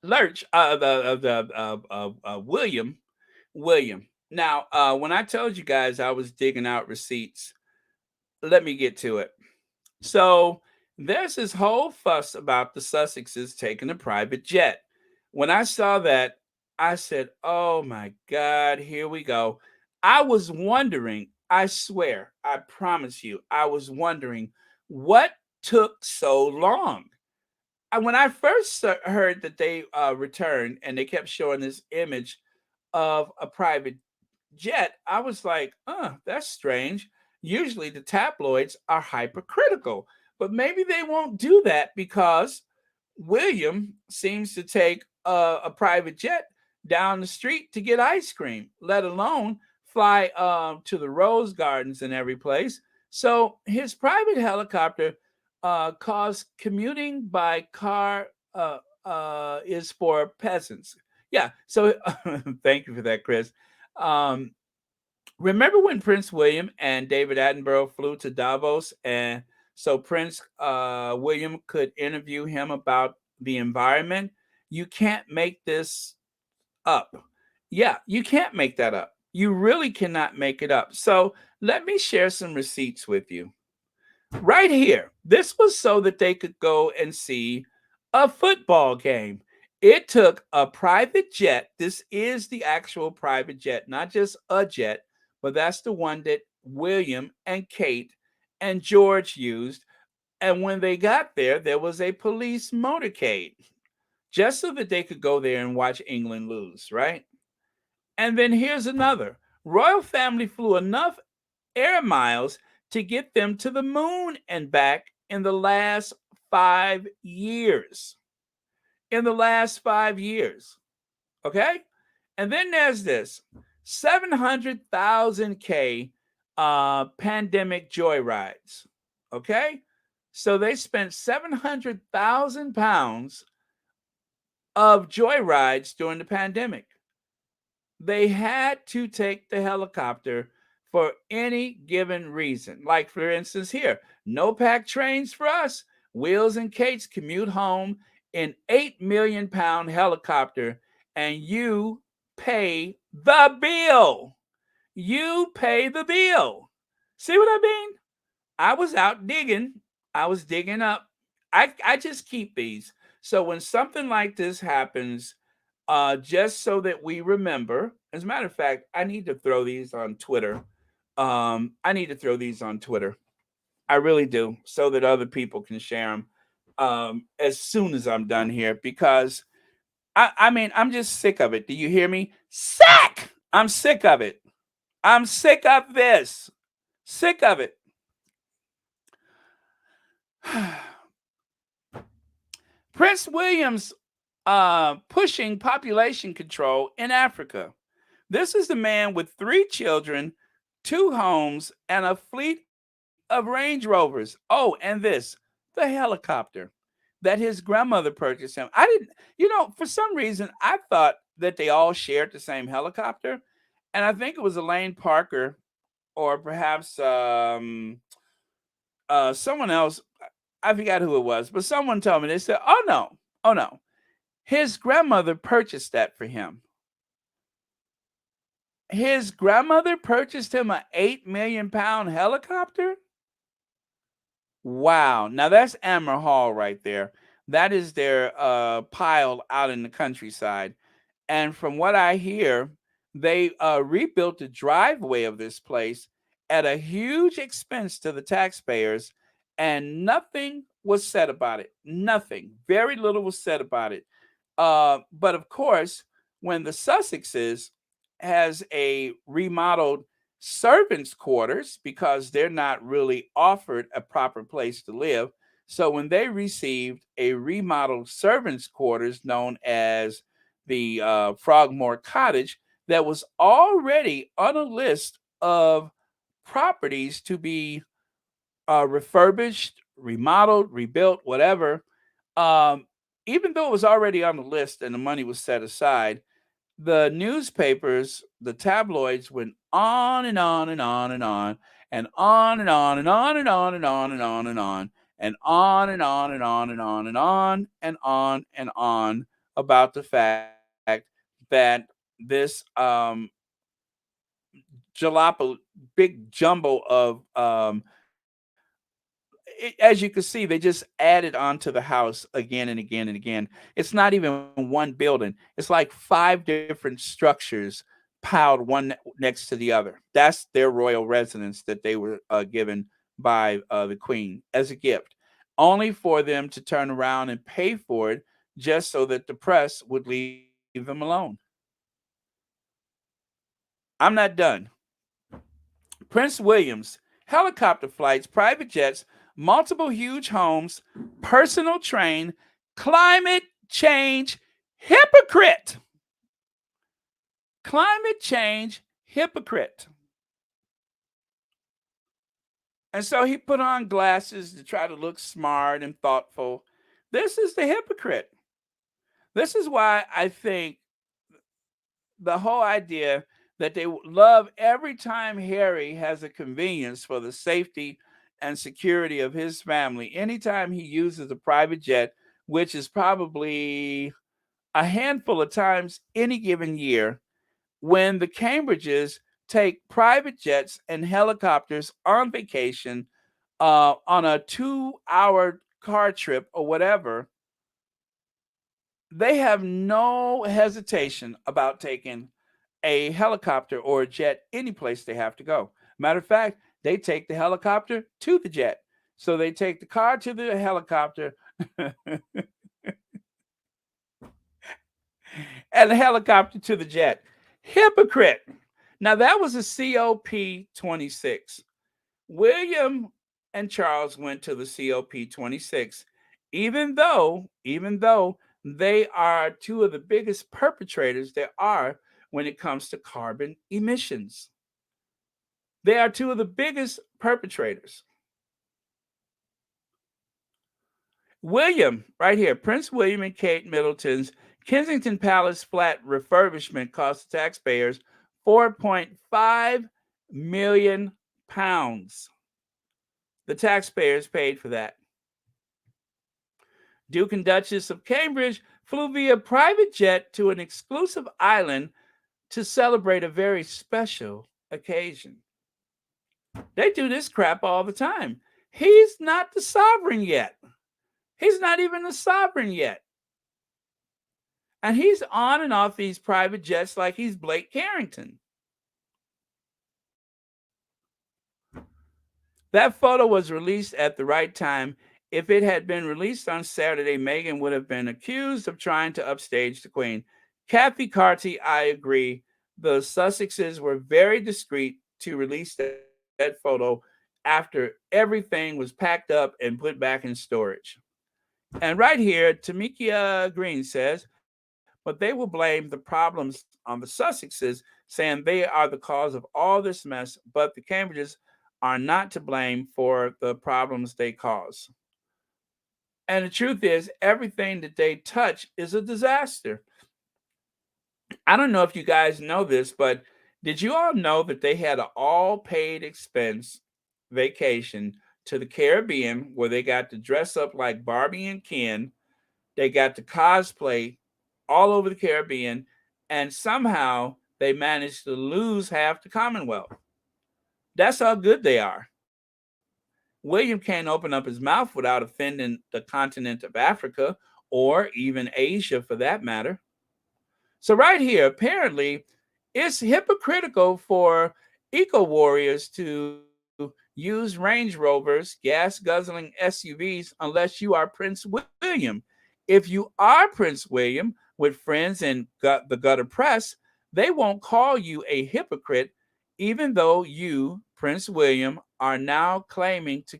Lurch, William. William. Now, when I told you guys I was digging out receipts, let me get to it. So there's this whole fuss about the Sussexes taking a private jet. When I saw that, I said, oh my God, here we go. I was wondering, I swear, I promise you, I was wondering what took so long. When I first heard that they returned and they kept showing this image of a private jet, I was like, that's strange. Usually the tabloids are hypercritical, but maybe they won't do that because William seems to take a private jet down the street to get ice cream, let alone fly to the rose gardens and every place. So his private helicopter cause commuting by car is for peasants. Yeah. So thank you for that, Chris. Um, Remember when Prince William and David Attenborough flew to Davos, and so Prince William could interview him about the environment? You can't make this up. Yeah, you can't make that up. You really cannot make it up. So let me share some receipts with you right here. This was so that they could go and see a football game. It took a private jet. This is the actual private jet, not just a jet, but that's the one that William and Kate and George used. And when they got there, there was a police motorcade just so that they could go there and watch England lose, right? And then here's another. Royal family flew enough air miles to get them to the moon and back in the last 5 years. In the last 5 years. Okay? And then there's this 700,000 K pandemic joyrides. Okay? So they spent 700,000 pounds of joyrides during the pandemic. They had to take the helicopter for any given reason. Like, for instance, here, no pack trains for us. Wills and Kate's commute home in 8 million-pound helicopter, and you pay the bill. You pay the bill. See what I mean? I was out digging. I was digging up. I just keep these. So when something like this happens, just so that we remember. As a matter of fact, I need to throw these on Twitter. I need to throw these on Twitter. I really do, so that other people can share them as soon as I'm done here. Because I mean, I'm just sick of it. Do you hear me? Sick! I'm sick of it. I'm sick of this. Sick of it. Prince William's pushing population control in Africa. This is the man with 3 children, 2 homes, and a fleet of Range Rovers. Oh, and this, the helicopter that his grandmother purchased him. I didn't, for some reason, I thought that they all shared the same helicopter. And I think it was Elaine Parker or perhaps someone else. I forgot who it was, but someone told me, they said, oh no, his grandmother purchased that for him. His grandmother purchased him an 8 million-pound helicopter? Wow. Now that's Amber Hall right there. That is their pile out in the countryside. And from what I hear, they rebuilt the driveway of this place at a huge expense to the taxpayers, and nothing was said about it. Nothing. Very little was said about it. But of course, when the Sussexes has a remodeled servants' quarters because they're not really offered a proper place to live. So when they received a remodeled servants' quarters known as the Frogmore Cottage, that was already on a list of properties to be refurbished, remodeled, rebuilt, whatever. Um, Even though it was already on the list and the money was set aside, the newspapers, the tabloids went on and on and on and on and on and on and on and on and on and on and on and on and on and on and on and on and on and on about the fact that this jalopy, big jumbo of as you can see, they just added onto the house again and again and again. It's not even one building. It's like 5 different structures piled one next to the other. That's their royal residence that they were given by the queen as a gift, only for them to turn around and pay for it just so that the press would leave them alone. I'm not done. Prince William's helicopter flights, private jets, multiple huge homes, personal train, climate change hypocrite. Climate change hypocrite. And so he put on glasses to try to look smart and thoughtful. This is the hypocrite. This is why I think the whole idea that they love every time Harry has a convenience for the safety and security of his family, anytime he uses a private jet, which is probably a handful of times any given year, when the Cambridges take private jets and helicopters on vacation on a 2 hour car trip or whatever, they have no hesitation about taking a helicopter or a jet any place they have to go. Matter of fact, they take the helicopter to the jet. So they take the car to the helicopter and the helicopter to the jet. Hypocrite. Now that was a COP 26. William and Charles went to the COP 26, even though they are two of the biggest perpetrators there are when it comes to carbon emissions. They are two of the biggest perpetrators. William, right here, Prince William and Kate Middleton's Kensington Palace flat refurbishment cost the taxpayers £4.5 million. The taxpayers paid for that. Duke and Duchess of Cambridge flew via private jet to an exclusive island to celebrate a very special occasion. They do this crap all the time. He's not the sovereign yet. He's not even the sovereign yet. And he's on and off these private jets like he's Blake Carrington. That photo was released at the right time. If it had been released on Saturday, Meghan would have been accused of trying to upstage the Queen. Kathy Carty, I agree. The Sussexes were very discreet to release that photo after everything was packed up and put back in storage. And right here, Tamikia Green says, but they will blame the problems on the Sussexes, saying they are the cause of all this mess, but the Cambridges are not to blame for the problems they cause. And the truth is, everything that they touch is a disaster. I don't know if you guys know this, but did you all know that they had an all paid expense vacation to the Caribbean where they got to dress up like Barbie and Ken? They got to cosplay all over the Caribbean, and somehow they managed to lose half the Commonwealth. That's how good they are. William can't open up his mouth without offending the continent of Africa or even Asia for that matter. So, right here, apparently, it's hypocritical for eco warriors to use Range Rovers, gas guzzling SUVs, unless you are Prince William. If you are Prince William with friends in the gutter press, they won't call you a hypocrite, even though you, Prince William, are now claiming to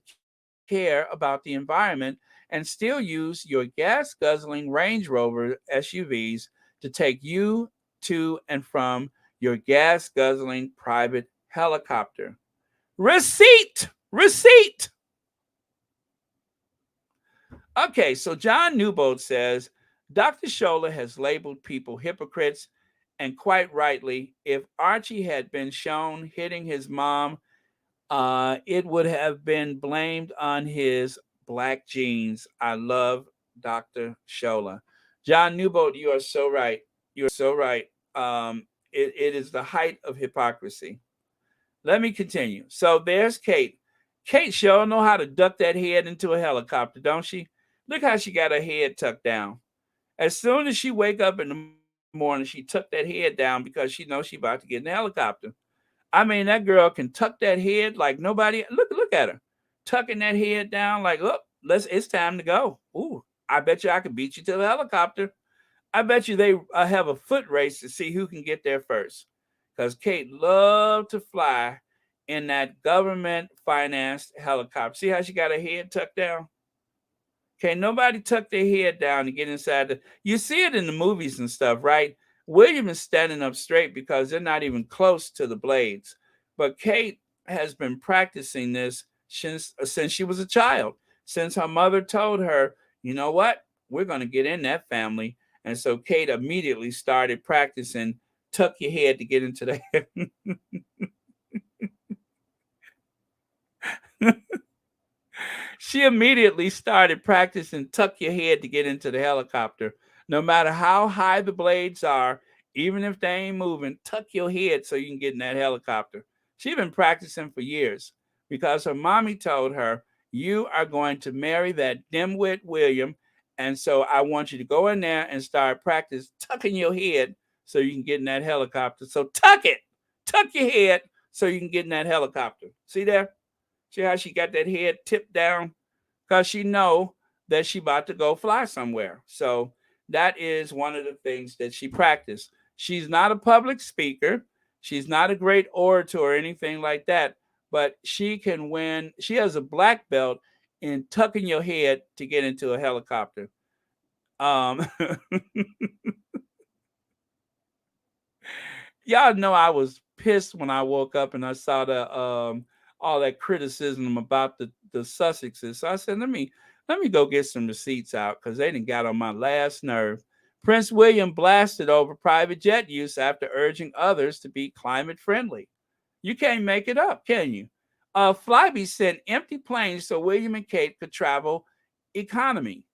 care about the environment and still use your gas guzzling Range Rover SUVs to take you to and from your gas guzzling private helicopter. Receipt! Receipt! Okay, so John Newbold says Dr. Scholler has labeled people hypocrites, and quite rightly. If Archie had been shown hitting his mom, it would have been blamed on his black genes. I love Dr. Scholler. John Newbold, you are so right. You are so right. It is the height of hypocrisy. Let me continue. So there's Kate. Kate sure know how to duck that head into a helicopter, don't she? Look how she got her head tucked down. As soon as she wake up in the morning, she tuck that head down because she knows she about to get in the helicopter. I mean, that girl can tuck that head like nobody. Look at her, tucking that head down like, oh, it's time to go. Ooh, I bet you I could beat you to the helicopter. I bet you they have a foot race to see who can get there first. Because Kate loved to fly in that government financed helicopter. See how she got her head tucked down? Okay, nobody tuck their head down to get inside the. You see it in the movies and stuff, right? William is standing up straight because they're not even close to the blades. But Kate has been practicing this since she was a child, since her mother told her, you know what, we're going to get in that family. And so Kate immediately started practicing tuck your head to get into the She immediately started practicing tuck your head to get into the helicopter. No matter how high the blades are, even if they ain't moving, tuck your head so you can get in that helicopter. She's been practicing for years because her mommy told her, you are going to marry that dimwit William. And so I want you to go in there and start practice tucking your head so you can get in that helicopter. So tuck it, tuck your head so you can get in that helicopter. See there? See how she got that head tipped down? Because she know that she about to go fly somewhere. So that is one of the things that she practiced. She's not a public speaker. She's not a great orator or anything like that. But she can win. She has a black belt in tucking your head to get into a helicopter. Um, Y'all know I was pissed when I woke up and I saw the all that criticism about the Sussexes. So I said, let me go get some receipts out because they didn't got on my last nerve. Prince William blasted over private jet use after urging others to be climate friendly. You can't make it up, can you? Flybe sent empty planes so William and Kate could travel economy.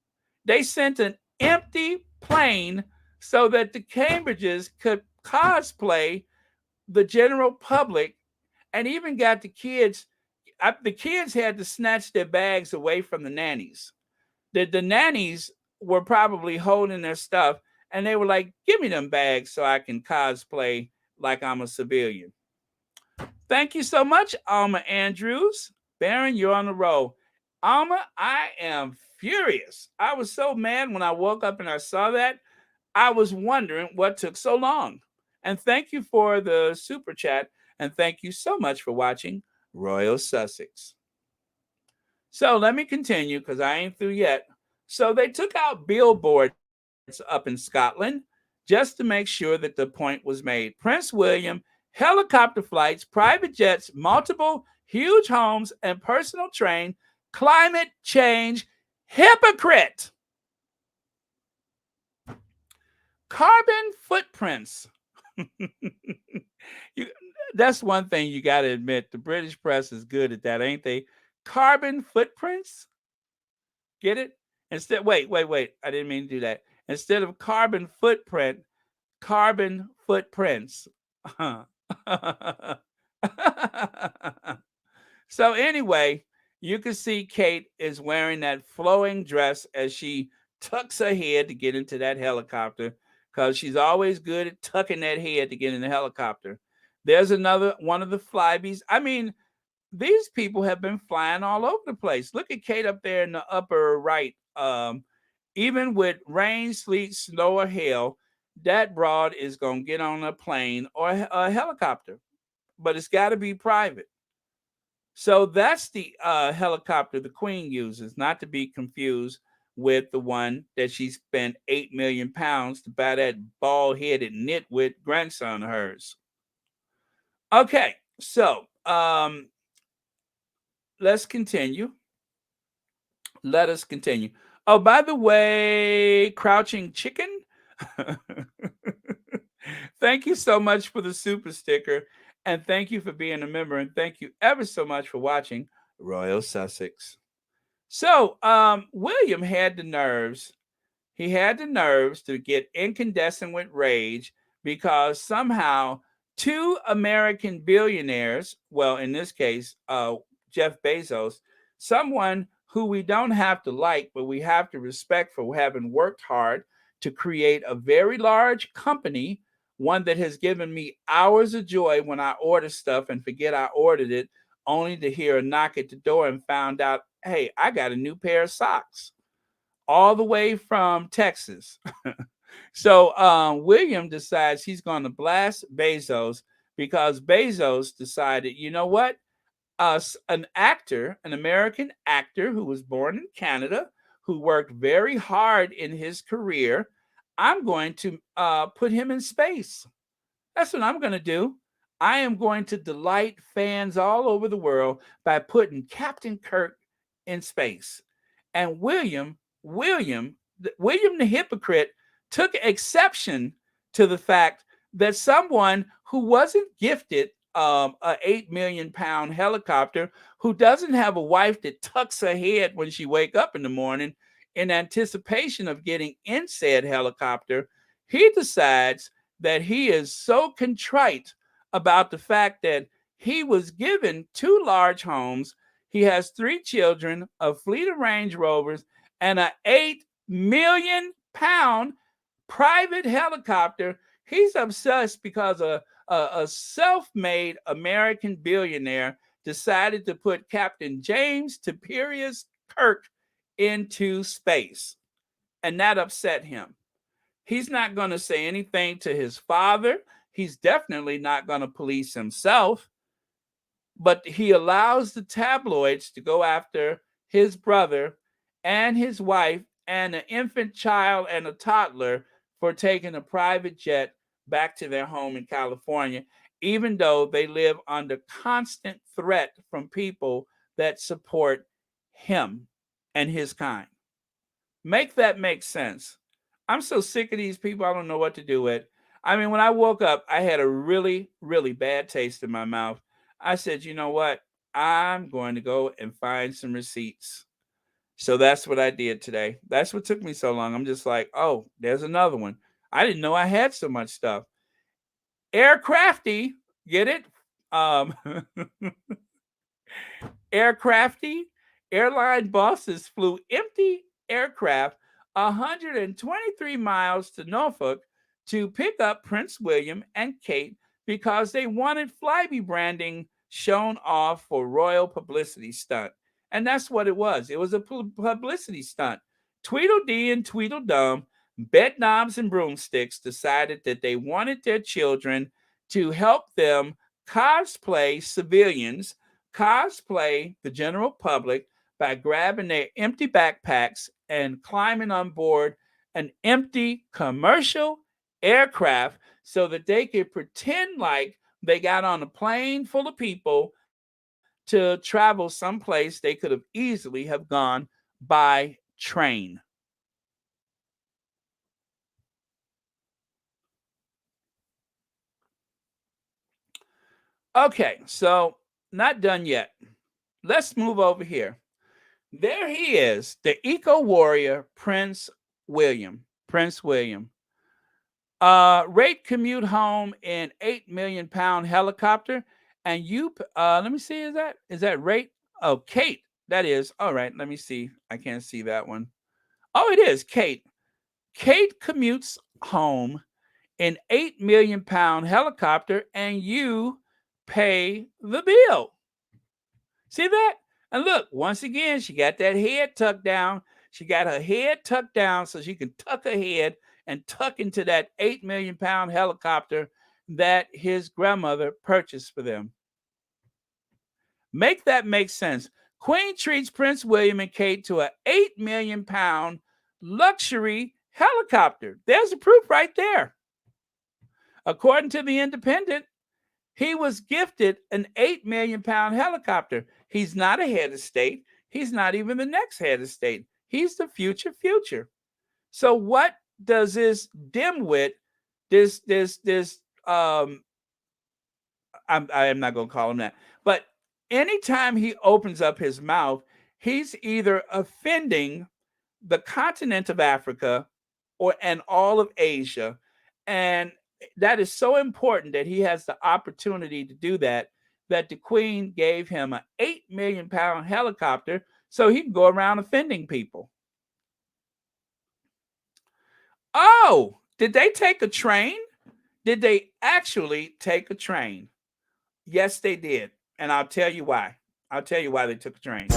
They sent an empty plane so that the Cambridges could cosplay the general public and even got the kids. The kids had to snatch their bags away from the nannies. The nannies were probably holding their stuff and they were like, give me them bags so I can cosplay like I'm a civilian. Thank you so much, Alma Andrews. Baron, you're on the roll. Alma, I am furious. I was so mad when I woke up and I saw that. I was wondering what took so long. And thank you for the super chat. And thank you so much for watching Royal Sussex. So let me continue because I ain't through yet. So they took out billboards up in Scotland just to make sure that the point was made. Prince William, helicopter flights, private jets, multiple huge homes, and personal train, climate change, hypocrite. Carbon footprints. you, that's one thing you got to admit. The British press is good at that, ain't they? Carbon footprints. Get it? Instead, wait. I didn't mean to do that. Instead of carbon footprint, carbon footprints. So anyway, you can see Kate is wearing that flowing dress as she tucks her head to get into that helicopter because she's always good at tucking that head to get in the helicopter. There's another one of the Flybies. I mean, these people have been flying all over the place. Look at Kate up there in the upper right. Even with rain, sleet, snow, or hail, that broad is going to get on a plane or a helicopter, but it's got to be private. So that's the helicopter the Queen uses, not to be confused with the one that she spent £8 million to buy that bald-headed nitwit grandson of hers. Okay, so let's continue. Let us continue. Oh, by the way, Crouching Chicken, thank you so much for the super sticker. And thank you for being a member. And thank you ever so much for watching Royal Sussex. So, William had the nerves. He had the nerves to get incandescent with rage because somehow two American billionaires, well, in this case, Jeff Bezos, someone who we don't have to like, but we have to respect for having worked hard to create a very large company, one that has given me hours of joy when I order stuff and forget I ordered it, only to hear a knock at the door and found out, hey, I got a new pair of socks all the way from Texas. So William decides he's going to blast Bezos because Bezos decided, you know what? An actor, an American actor who was born in Canada, who worked very hard in his career, I'm going to put him in space. That's what I'm going to do. I am going to delight fans all over the world by putting Captain Kirk in space. And William the hypocrite took exception to the fact that someone who wasn't gifted a 8 million pound helicopter, who doesn't have a wife that tucks her head when she wake up in the morning in anticipation of getting in said helicopter, he decides that he is so contrite about the fact that he was given 2 large homes. He has 3 children, a fleet of Range Rovers, and an 8 million pound private helicopter. He's obsessed because a self-made American billionaire decided to put Captain James Tiberius Kirk into space, and that upset him. He's not going to say anything to his father. He's definitely not going to police himself, but he allows the tabloids to go after his brother and his wife and an infant child and a toddler for taking a private jet back to their home in California, even though they live under constant threat from people that support him and his kind. Make that make sense. I'm so sick of these people, I don't know what to do with. I mean, when I woke up, I had a really, really bad taste in my mouth. I said, you know what? I'm going to go and find some receipts. So that's what I did today. That's what took me so long. I'm just like, oh, there's another one. I didn't know I had so much stuff. Aircrafty, get it? Um, Aircrafty, airline bosses flew empty aircraft 123 miles to Norfolk to pick up Prince William and Kate because they wanted Flybe branding shown off for royal publicity stunt. And that's what it was. It was a publicity stunt. Tweedledee and Tweedledum, bedknobs and broomsticks, decided that they wanted their children to help them cosplay civilians, cosplay the general public by grabbing their empty backpacks and climbing on board an empty commercial aircraft so that they could pretend like they got on a plane full of people to travel someplace they could have easily have gone by train. Okay, so not done yet. Let's move over here. There he is, the eco warrior, Prince William. Prince William. Rate commute home in 8 million pound helicopter. And you, let me see, is that rate? Oh, Kate, that is. All right, let me see. I can't see that one. Oh, it is Kate. Kate commutes home in 8 million pound helicopter, and you pay the bill. See that? And look, once again, she got that head tucked down. She got her head tucked down so she can tuck her head and tuck into that 8 million pound helicopter that his grandmother purchased for them. Make that make sense. Queen treats Prince William and Kate to an 8 million pound luxury helicopter. There's the proof right there. According to the Independent, he was gifted an 8 million pound helicopter. He's not a head of state. He's not even the next head of state. He's the future. So what does this dimwit, I am not going to call him that, but anytime he opens up his mouth, he's either offending the continent of Africa and all of Asia. And that is so important that he has the opportunity to do that, that the Queen gave him an 8 million pound helicopter so he can go around offending people. Oh, did they take a train? Did they actually take a train? Yes, they did. And I'll tell you why. I'll tell you why they took a train.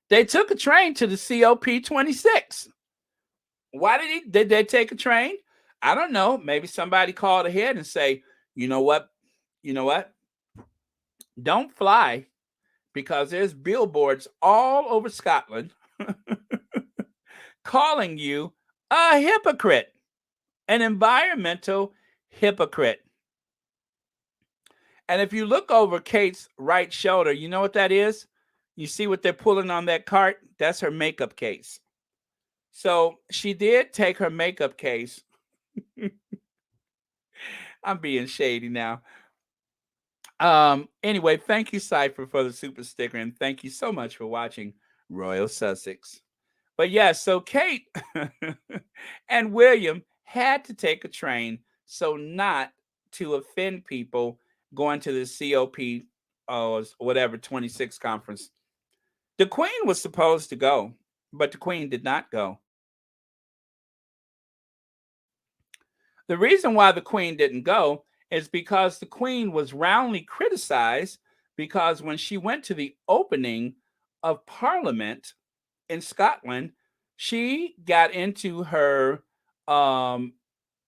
They took a train to the COP26. Why did they take a train? I don't know. Maybe somebody called ahead and say, you know what? Don't fly, because there's billboards all over Scotland calling you a hypocrite, an environmental hypocrite. And if you look over Kate's right shoulder, you know what that is? You see what they're pulling on that cart? That's her makeup case. So she did take her makeup case. I'm being shady now. Anyway, thank you, Cypher, for the super sticker, and thank you so much for watching Royal Sussex. But yeah, so Kate and William had to take a train so not to offend people going to the COP whatever 26 conference. The Queen was supposed to go, but the Queen did not go. The reason why the Queen didn't go is because the Queen was roundly criticized because when she went to the opening of Parliament in Scotland, she got into her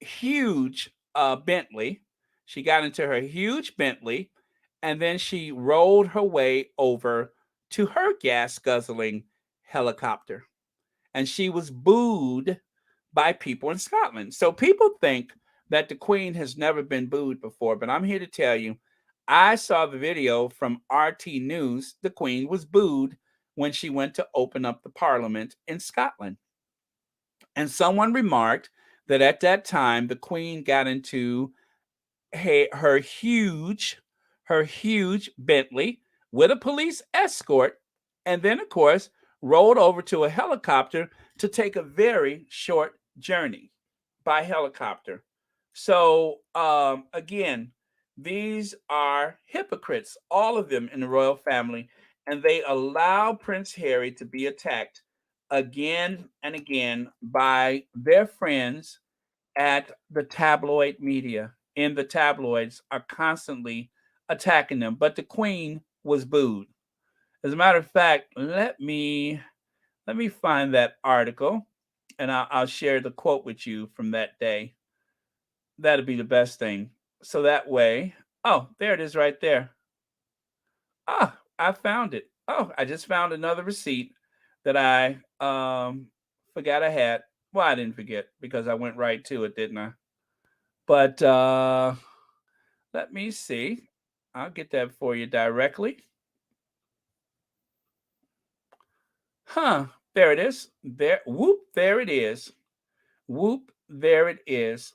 huge Bentley. She got into her huge Bentley, and then she rolled her way over to her gas guzzling helicopter. And she was booed by people in Scotland. So people think that the Queen has never been booed before, but I'm here to tell you, I saw the video from RT News. The Queen was booed when she went to open up the Parliament in Scotland. And someone remarked that at that time, the Queen got into her huge Bentley with a police escort, and then, of course, rolled over to a helicopter to take a very short journey by helicopter. So, again, these are hypocrites, all of them in the royal family, and they allow Prince Harry to be attacked again and again by their friends at the tabloid media. And the tabloids are constantly attacking them. But the Queen was booed. As a matter of fact, let me find that article, and I'll share the quote with you from that day. That'd be the best thing. So that way, oh, there it is right there. Ah, I found it. Oh, I just found another receipt that I forgot I had. Well, I didn't forget because I went right to it, didn't I? But let me see. I'll get that for you directly. Huh, there it is. There, whoop, there it is. Whoop, there it is.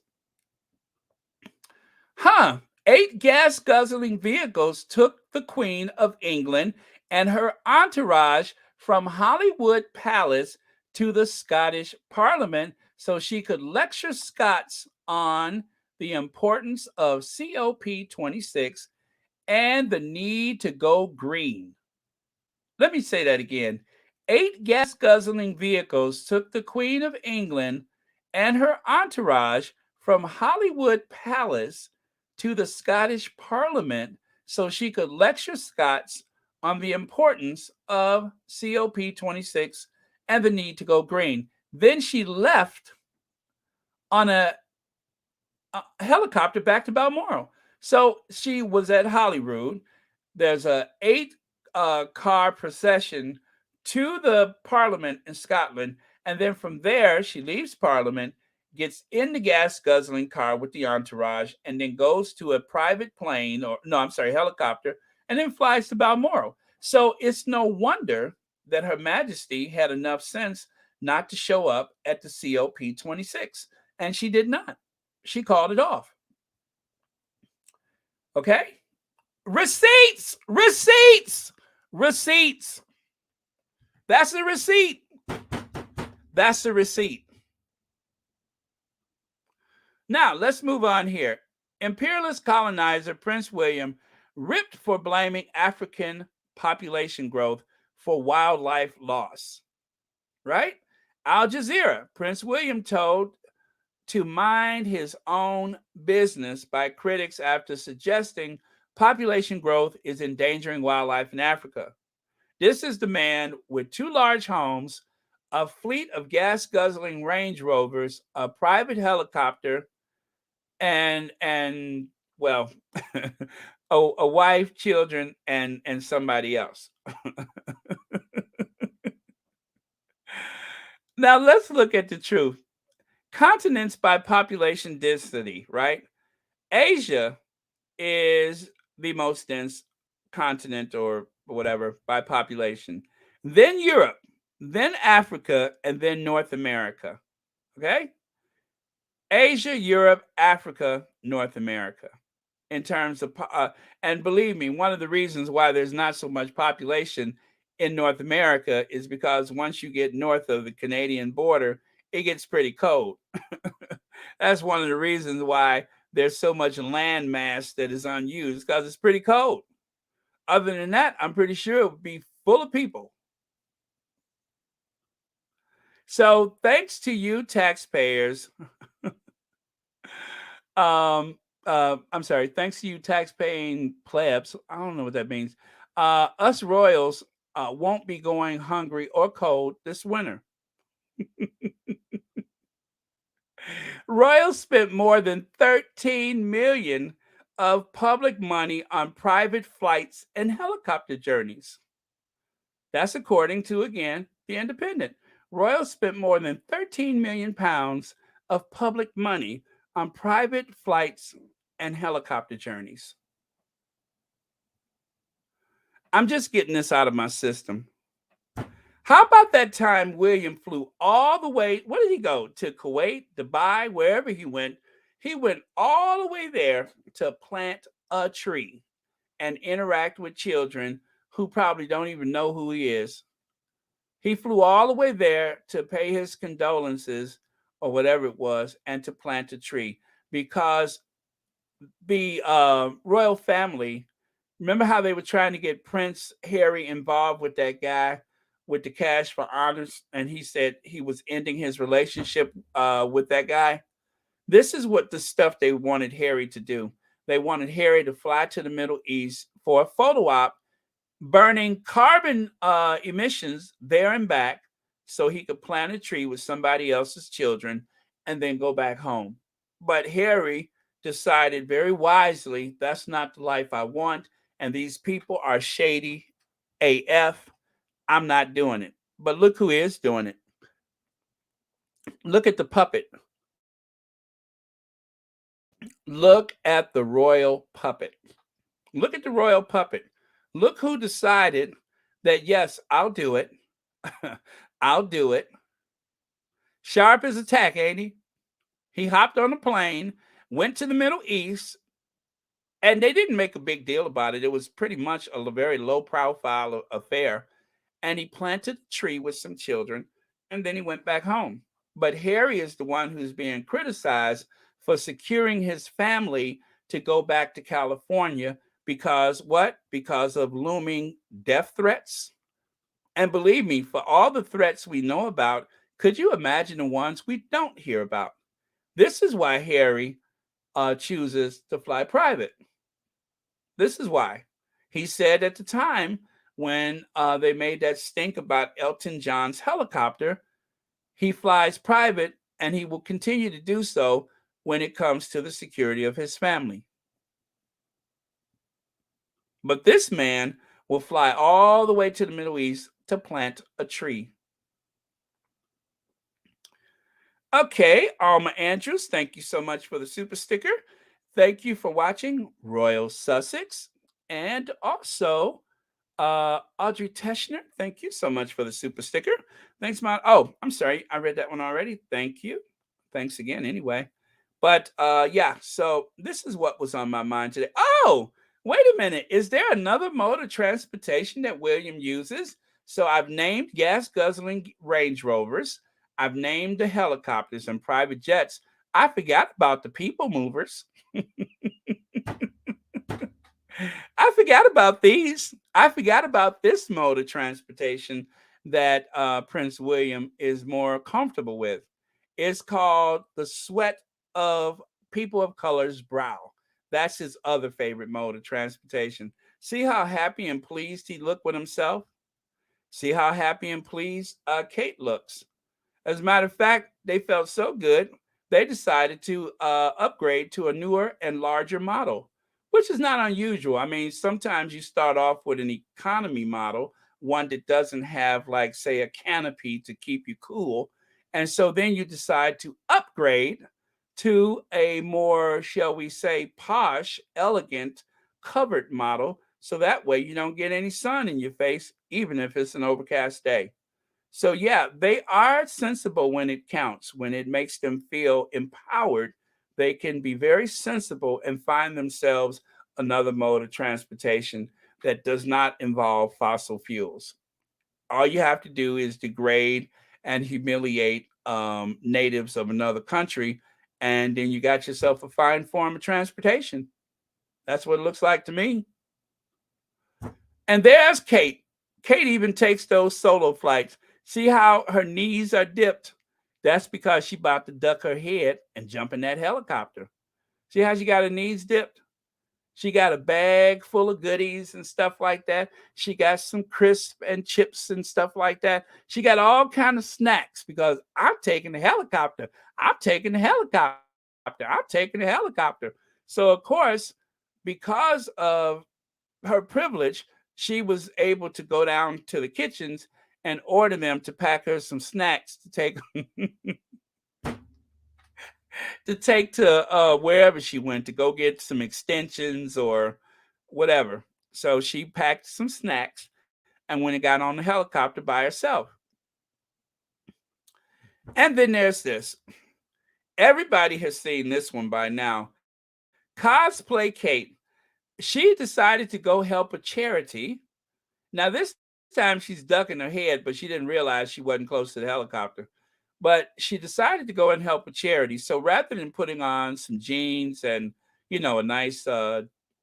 Huh, 8 gas guzzling vehicles took the Queen of England and her entourage from Hollywood Palace to the Scottish Parliament so she could lecture Scots on the importance of COP26 and the need to go green. Let me say that again. 8 gas guzzling vehicles took the Queen of England and her entourage from Hollywood Palace to the Scottish Parliament so she could lecture Scots on the importance of COP26 and the need to go green. Then she left on a helicopter back to Balmoral. So she was at Holyrood. There's a 8 car procession to the Parliament in Scotland, and then from there she leaves Parliament, gets in the gas guzzling car with the entourage, and then goes to a private plane, or no, I'm sorry, helicopter, and then flies to Balmoral. So it's no wonder that Her Majesty had enough sense not to show up at the COP26, and she did not. She called it off. Okay? Receipts, receipts, receipts. That's the receipt. That's the receipt. Now, let's move on here. Imperialist colonizer Prince William ripped for blaming African population growth for wildlife loss. Right? Al Jazeera, Prince William told to mind his own business by critics after suggesting population growth is endangering wildlife in Africa. This is the man with 2 large homes, a fleet of gas-guzzling Range Rovers, a private helicopter, and well, a wife, children, and somebody else. Now let's look at the truth. Continents by population density, right? Asia is the most dense continent or whatever by population. Then Europe, then Africa, and then North America. Okay? Asia, Europe, Africa, North America. In terms of, and believe me, one of the reasons why there's not so much population in North America is because once you get north of the Canadian border, it gets pretty cold. That's one of the reasons why there's so much land mass that is unused because it's pretty cold. Other than that, I'm pretty sure it would be full of people. So thanks to you taxpayers, I'm sorry, thanks to you tax-paying plebs, I don't know what that means. Us royals won't be going hungry or cold this winter. Royals spent more than 13 million of public money on private flights and helicopter journeys. That's according to, again, The Independent. Royals spent more than 13 million pounds of public money on private flights and helicopter journeys. I'm just getting this out of my system. How about that time William flew all the way? Where did he go? To Kuwait, Dubai, wherever he went. He went all the way there to plant a tree and interact with children who probably don't even know who he is. He flew all the way there to pay his condolences or whatever it was and to plant a tree because the royal family, remember how they were trying to get Prince Harry involved with that guy with the cash for honors, and he said he was ending his relationship with that guy? This is what the stuff they wanted Harry to do. They wanted Harry to fly to the Middle East for a photo op, burning carbon emissions there and back so he could plant a tree with somebody else's children and then go back home. But Harry decided very wisely that's not the life I want, and these people are shady AF. I'm not doing it. But look who is doing it. Look at the puppet. Look at the royal puppet. Look at the royal puppet. Look who decided that, yes, I'll do it. I'll do it. Sharp as a tack, ain't he? He hopped on a plane, went to the Middle East, and they didn't make a big deal about it. It was pretty much a very low profile affair. And he planted a tree with some children, and then he went back home. But Harry is the one who's being criticized for securing his family to go back to California because what? Because of looming death threats. And believe me, for all the threats we know about, could you imagine the ones we don't hear about? This is why Harry chooses to fly private. This is why. He said at the time when they made that stink about Elton John's helicopter, he flies private and he will continue to do so when it comes to the security of his family. But this man will fly all the way to the Middle East to plant a tree. Okay, Alma Andrews, thank you so much for the super sticker. Thank you for watching Royal Sussex. And also, Audrey Teschner, thank you so much for the super sticker. Thanks, Mom. Oh, I'm sorry. I read that one already. Thank you. Thanks again, anyway. But yeah, so this is what was on my mind today. Oh, wait a minute. Is there another mode of transportation that William uses? So I've named gas guzzling Range Rovers. I've named the helicopters and private jets. I forgot about the people movers. I forgot about these. I forgot about this mode of transportation that Prince William is more comfortable with. It's called the sweat of people of color's brow. That's his other favorite mode of transportation. See how happy and pleased he looked with himself? See how happy and pleased Kate looks? As a matter of fact, they felt so good, they decided to upgrade to a newer and larger model. which is not unusual. I mean, sometimes you start off with an economy model, one that doesn't have, like, say, a canopy to keep you cool. And so then you decide to upgrade to a more, shall we say, posh, elegant, covered model. So that way you don't get any sun in your face, even if it's an overcast day. So, yeah, they are sensible when it counts, when it makes them feel empowered. They can be very sensible and find themselves another mode of transportation that does not involve fossil fuels. All you have to do is degrade and humiliate natives of another country, and then you got yourself a fine form of transportation. That's what it looks like to me. And there's Kate. Kate even takes those solo flights. See how her knees are dipped? That's because she about to duck her head and jump in that helicopter. See how she got her knees dipped? She got a bag full of goodies and stuff like that. She got some crisp and chips and stuff like that. She got all kind of snacks because I'm taking the helicopter. I'm taking the helicopter. I'm taking the helicopter. So of course, because of her privilege, she was able to go down to the kitchens and order them to pack her some snacks to take to wherever she went to go get some extensions or whatever. So she packed some snacks and went and got on the helicopter by herself. And then there's this. Everybody has seen this one by now. Cosplay Kate. She decided to go help a charity. Now, this time she's ducking her head, but she didn't realize she wasn't close to the helicopter. But she decided to go and help a charity. So rather than putting on some jeans and, a nice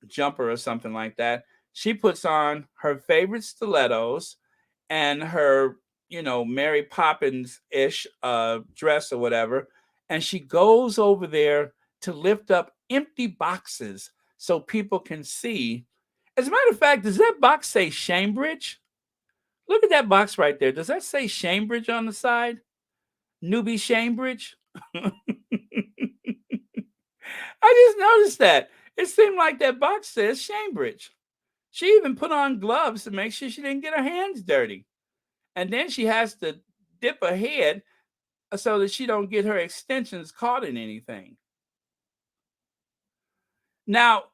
jumper or something like that, she puts on her favorite stilettos and her, Mary Poppins ish dress or whatever. And she goes over there to lift up empty boxes so people can see. As a matter of fact, does that box say Shambridge? Look at that box right there. Does that say Shambridge on the side? Newbie Shambridge? I just noticed that. It seemed like that box says Shambridge. She even put on gloves to make sure she didn't get her hands dirty. And then she has to dip her head so that she don't get her extensions caught in anything. Now,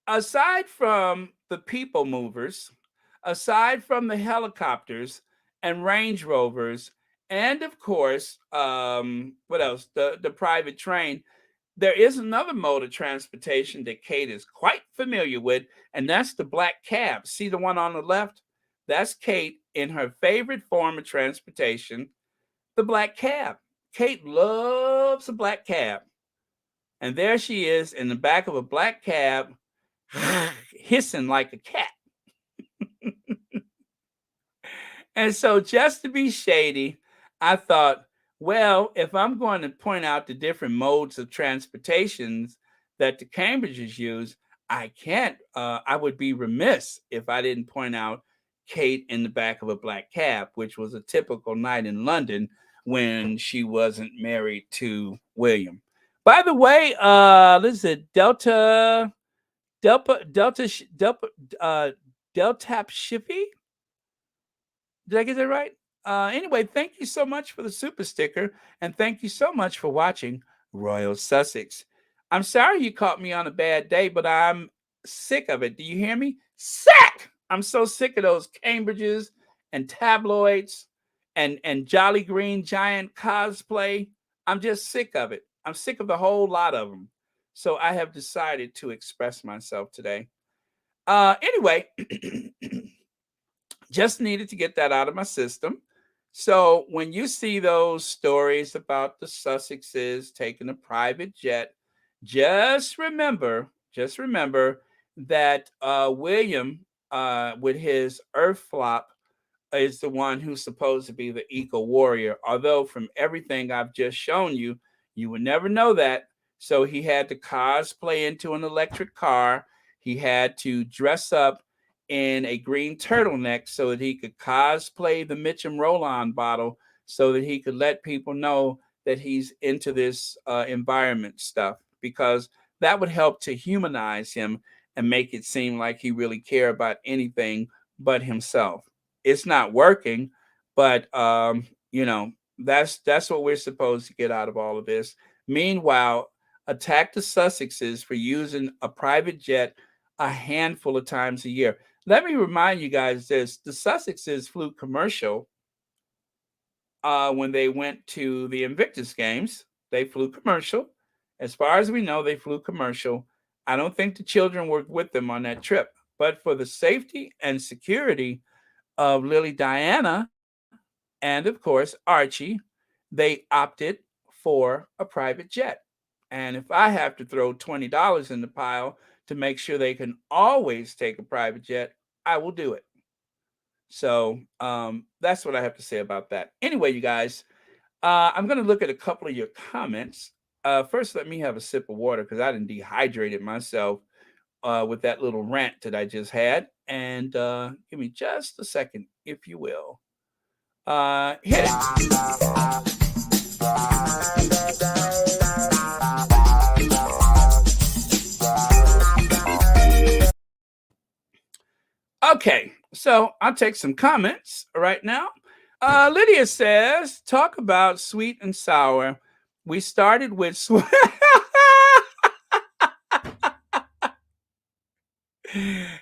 aside from the people movers, aside from the helicopters and Range Rovers, and of course, what else? The private train. There is another mode of transportation that Kate is quite familiar with, and that's the black cab. See the one on the left? That's Kate in her favorite form of transportation, the black cab. Kate loves a black cab. And there she is in the back of a black cab, hissing like a cat. And so, just to be shady, I thought, well, if I'm going to point out the different modes of transportations that the Cambridges use, I can't, I would be remiss if I didn't point out Kate in the back of a black cab, which was a typical night in London when she wasn't married to William. By the way, this is Delta Shippy. Did I get that right? Anyway, thank you so much for the super sticker, and thank you so much for watching Royal Sussex. I'm sorry you caught me on a bad day, but I'm sick of it. Do you hear me? Sick! I'm so sick of those Cambridges and tabloids and Jolly Green Giant cosplay. I'm just sick of it. I'm sick of the whole lot of them. So I have decided to express myself today. Anyway, just needed to get that out of my system. So when you see those stories about the Sussexes taking a private jet, just remember that William, with his Earth flop, is the one who's supposed to be the eco warrior. Although from everything I've just shown you, you would never know that. So he had to cosplay into an electric car. He had to dress up in a green turtleneck so that he could cosplay the Mitchum roll-on bottle so that he could let people know that he's into this environment stuff, because that would help to humanize him and make it seem like he really care about anything but himself. It's not working, but that's what we're supposed to get out of all of this. Meanwhile, attack the Sussexes for using a private jet a handful of times a year. Let me remind you guys this: the Sussexes flew commercial when they went to the Invictus Games. They flew commercial. As far as we know, they flew commercial. I don't think the children were with them on that trip. But for the safety and security of Lily Diana and, of course, Archie, they opted for a private jet. And if I have to throw $20 in the pile to make sure they can always take a private jet, I will do it. So that's what I have to say about that. Anyway, you guys, I'm going to look at a couple of your comments. First, let me have a sip of water because I didn't dehydrated myself with that little rant that I just had. And give me just a second, if you will. Hit it. Okay, so I'll take some comments right now. Lydia says, talk about sweet and sour. We started with sweet.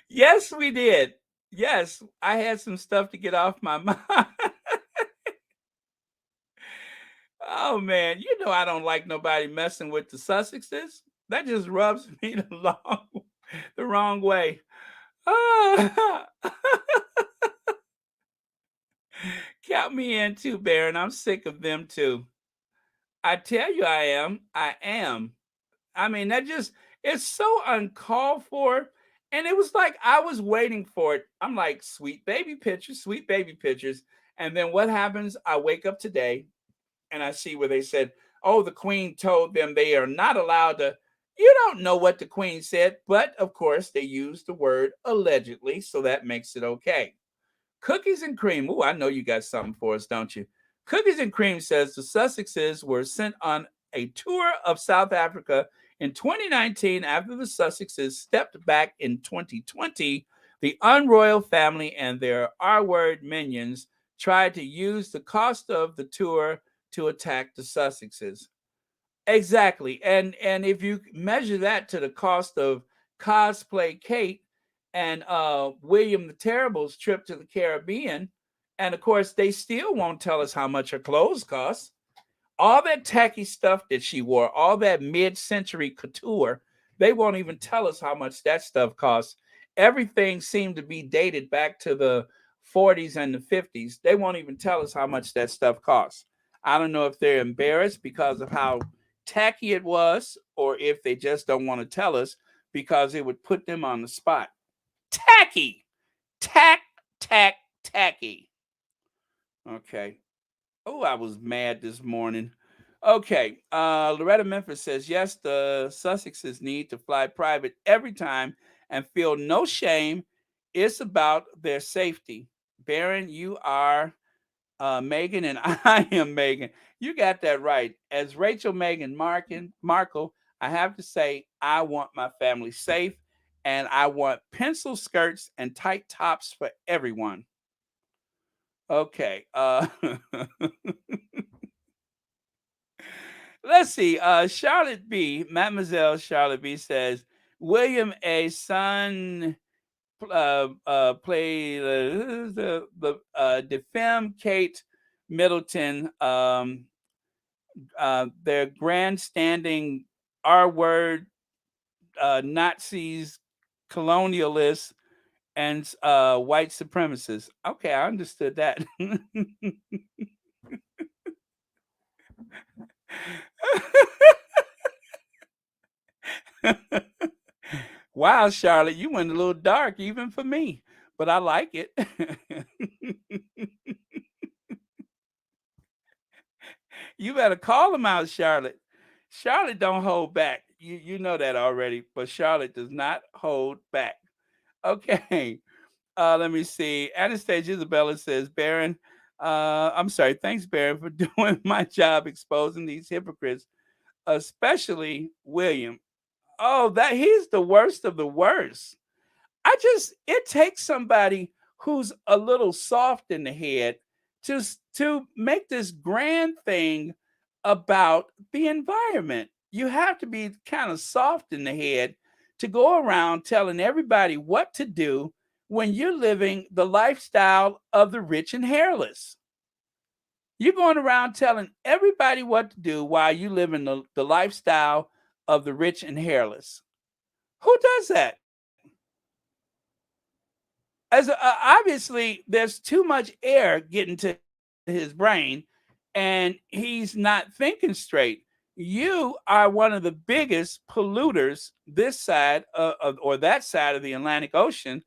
Yes, we did. Yes, I had some stuff to get off my mind. Oh man, you know I don't like nobody messing with the Sussexes. That just rubs me the wrong way. Ah. Count me in too, Baron. I'm sick of them too. I tell you I am. I am. I mean, it's so uncalled for. And it was like I was waiting for it. I'm like, sweet baby pictures, sweet baby pictures. And then what happens? I wake up today and I see where they said, oh, the queen told them they are not allowed to. You don't know what the queen said, but of course they used the word allegedly, so that makes it okay. Cookies and Cream. Oh, I know you got something for us, don't you? Cookies and Cream says the Sussexes were sent on a tour of South Africa in 2019 after the Sussexes stepped back in 2020. The unroyal family and their R-word minions tried to use the cost of the tour to attack the Sussexes. Exactly. And if you measure that to the cost of Cosplay Kate and William the Terrible's trip to the Caribbean, and of course they still won't tell us how much her clothes cost. All that tacky stuff that she wore, all that mid-century couture, they won't even tell us how much that stuff costs. Everything seemed to be dated back to the 40s and the 50s. They won't even tell us how much that stuff costs. I don't know if they're embarrassed because of how tacky it was, or if they just don't want to tell us because it would put them on the spot. Tacky! Tacky. Okay. Oh, I was mad this morning. Okay. Loretta Memphis says, yes, the Sussexes need to fly private every time and feel no shame. It's about their safety. Baron, you are Meghan, and I am Meghan. You got that right. As Rachel Meghan Markle, I have to say, I want my family safe, and I want pencil skirts and tight tops for everyone. Okay. Let's see. Charlotte B, Mademoiselle Charlotte B says, William A. Son play the defend Kate Middleton, their grandstanding R-word Nazis, colonialists, and white supremacists. Okay, I understood that. Wow, Charlotte, you went a little dark even for me, but I like it. You better call them out, Charlotte. Charlotte don't hold back. You know that already, but Charlotte does not hold back. Okay. Let me see. Anastasia Isabella says, Baron, I'm sorry. Thanks, Baron, for doing my job exposing these hypocrites, especially William. Oh, that he's the worst of the worst. It takes somebody who's a little soft in the head to make this grand thing about the environment. You have to be kind of soft in the head to go around telling everybody what to do when you're living the lifestyle of the rich and hairless. You're going around telling everybody what to do while you live in the lifestyle of the rich and hairless. Who does that? Obviously, there's too much air getting to his brain, and he's not thinking straight. You are one of the biggest polluters this side or that side of the Atlantic Ocean,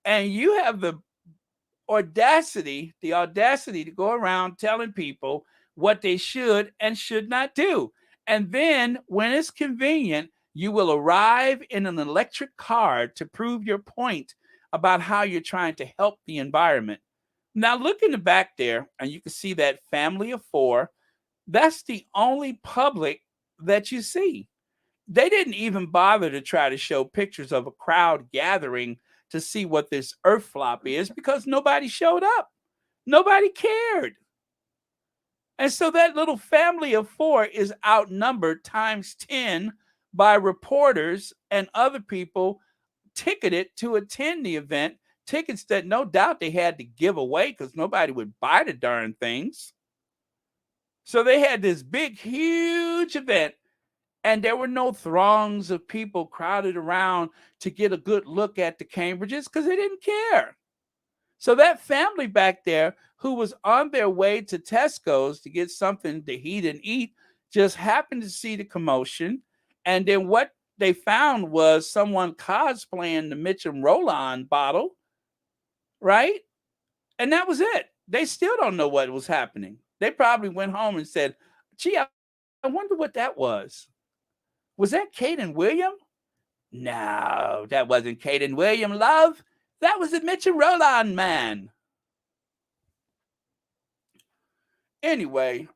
and you have the audacity to go around telling people what they should and should not do. And then when it's convenient, you will arrive in an electric car to prove your point about how you're trying to help the environment. Now look in the back there and you can see that family of four. That's the only public that you see. They didn't even bother to try to show pictures of a crowd gathering to see what this earth flop is because nobody showed up. Nobody cared. And so that little family of four is outnumbered times 10 by reporters and other people ticketed to attend the event, tickets that no doubt they had to give away because nobody would buy the darn things. So they had this big, huge event, and there were no throngs of people crowded around to get a good look at the Cambridges because they didn't care. So that family back there who was on their way to Tesco's to get something to heat and eat just happened to see the commotion. And then what they found was someone cosplaying the Mitchum Roll-On bottle, right? And that was it. They still don't know what was happening. They probably went home and said, gee, I wonder what that was. Was that Kate and William? No, that wasn't Kate and William, love. That was the Mitchum Roll-On man. Anyway,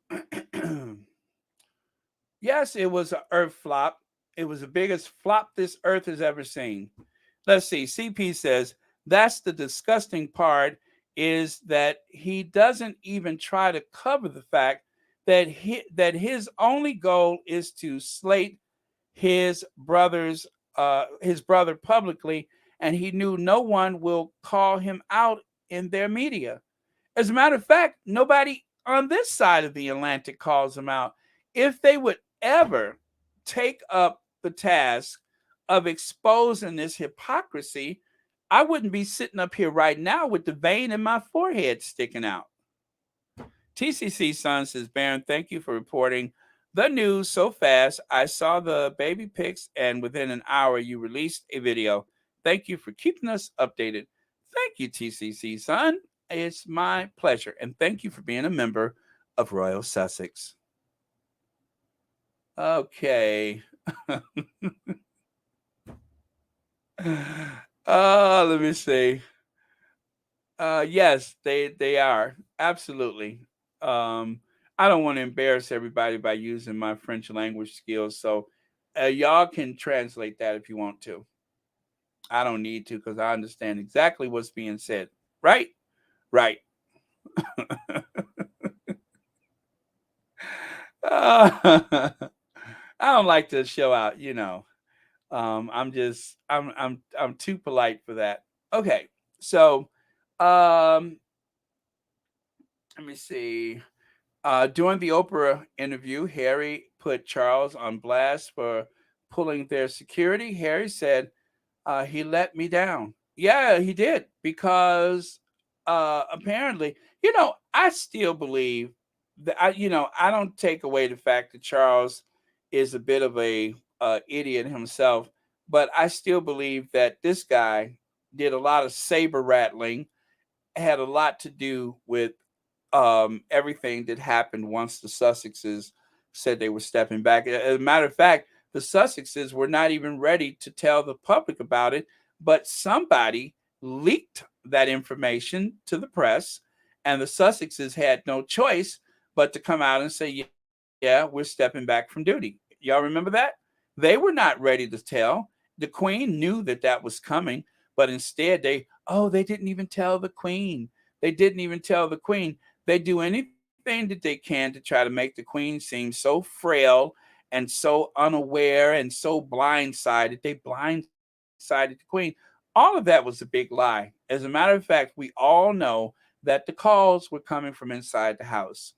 yes, it was an earth flop. It was the biggest flop this earth has ever seen. Let's see. CP says, that's the disgusting part is that he doesn't even try to cover the fact that his only goal is to slate his brother publicly, and he knew no one will call him out in their media. As a matter of fact, nobody on this side of the Atlantic calls him out. If they would ever take up the task of exposing this hypocrisy, I wouldn't be sitting up here right now with the vein in my forehead sticking out. TCC Son says, Baron, thank you for reporting the news so fast. I saw the baby pics, and within an hour, you released a video. Thank you for keeping us updated. Thank you, TCC Son. It's my pleasure. And thank you for being a member of Royal Sussex. Okay. Let me see. Yes, they are. Absolutely. I don't want to embarrass everybody by using my French language skills. So y'all can translate that if you want to. I don't need to because I understand exactly what's being said. Right? Right. I don't like to show out, I'm too polite for that. Okay. So let me see. During the Oprah interview, Harry put Charles on blast for pulling their security. Harry said, he let me down. Yeah, he did, because apparently, I still believe that I don't take away the fact that Charles is a bit of a idiot himself, but I still believe that this guy did a lot of saber rattling, had a lot to do with everything that happened once the Sussexes said they were stepping back. As a matter of fact, the Sussexes were not even ready to tell the public about it, but somebody leaked that information to the press, and the Sussexes had no choice but to come out and say, yeah, we're stepping back from duty. Y'all remember that? They were not ready to tell. The queen knew that that was coming, but instead they didn't even tell the queen. They didn't even tell the queen. They do anything that they can to try to make the queen seem so frail and so unaware and so blindsided. They blindsided the queen. All of that was a big lie. As a matter of fact, we all know that the calls were coming from inside the house.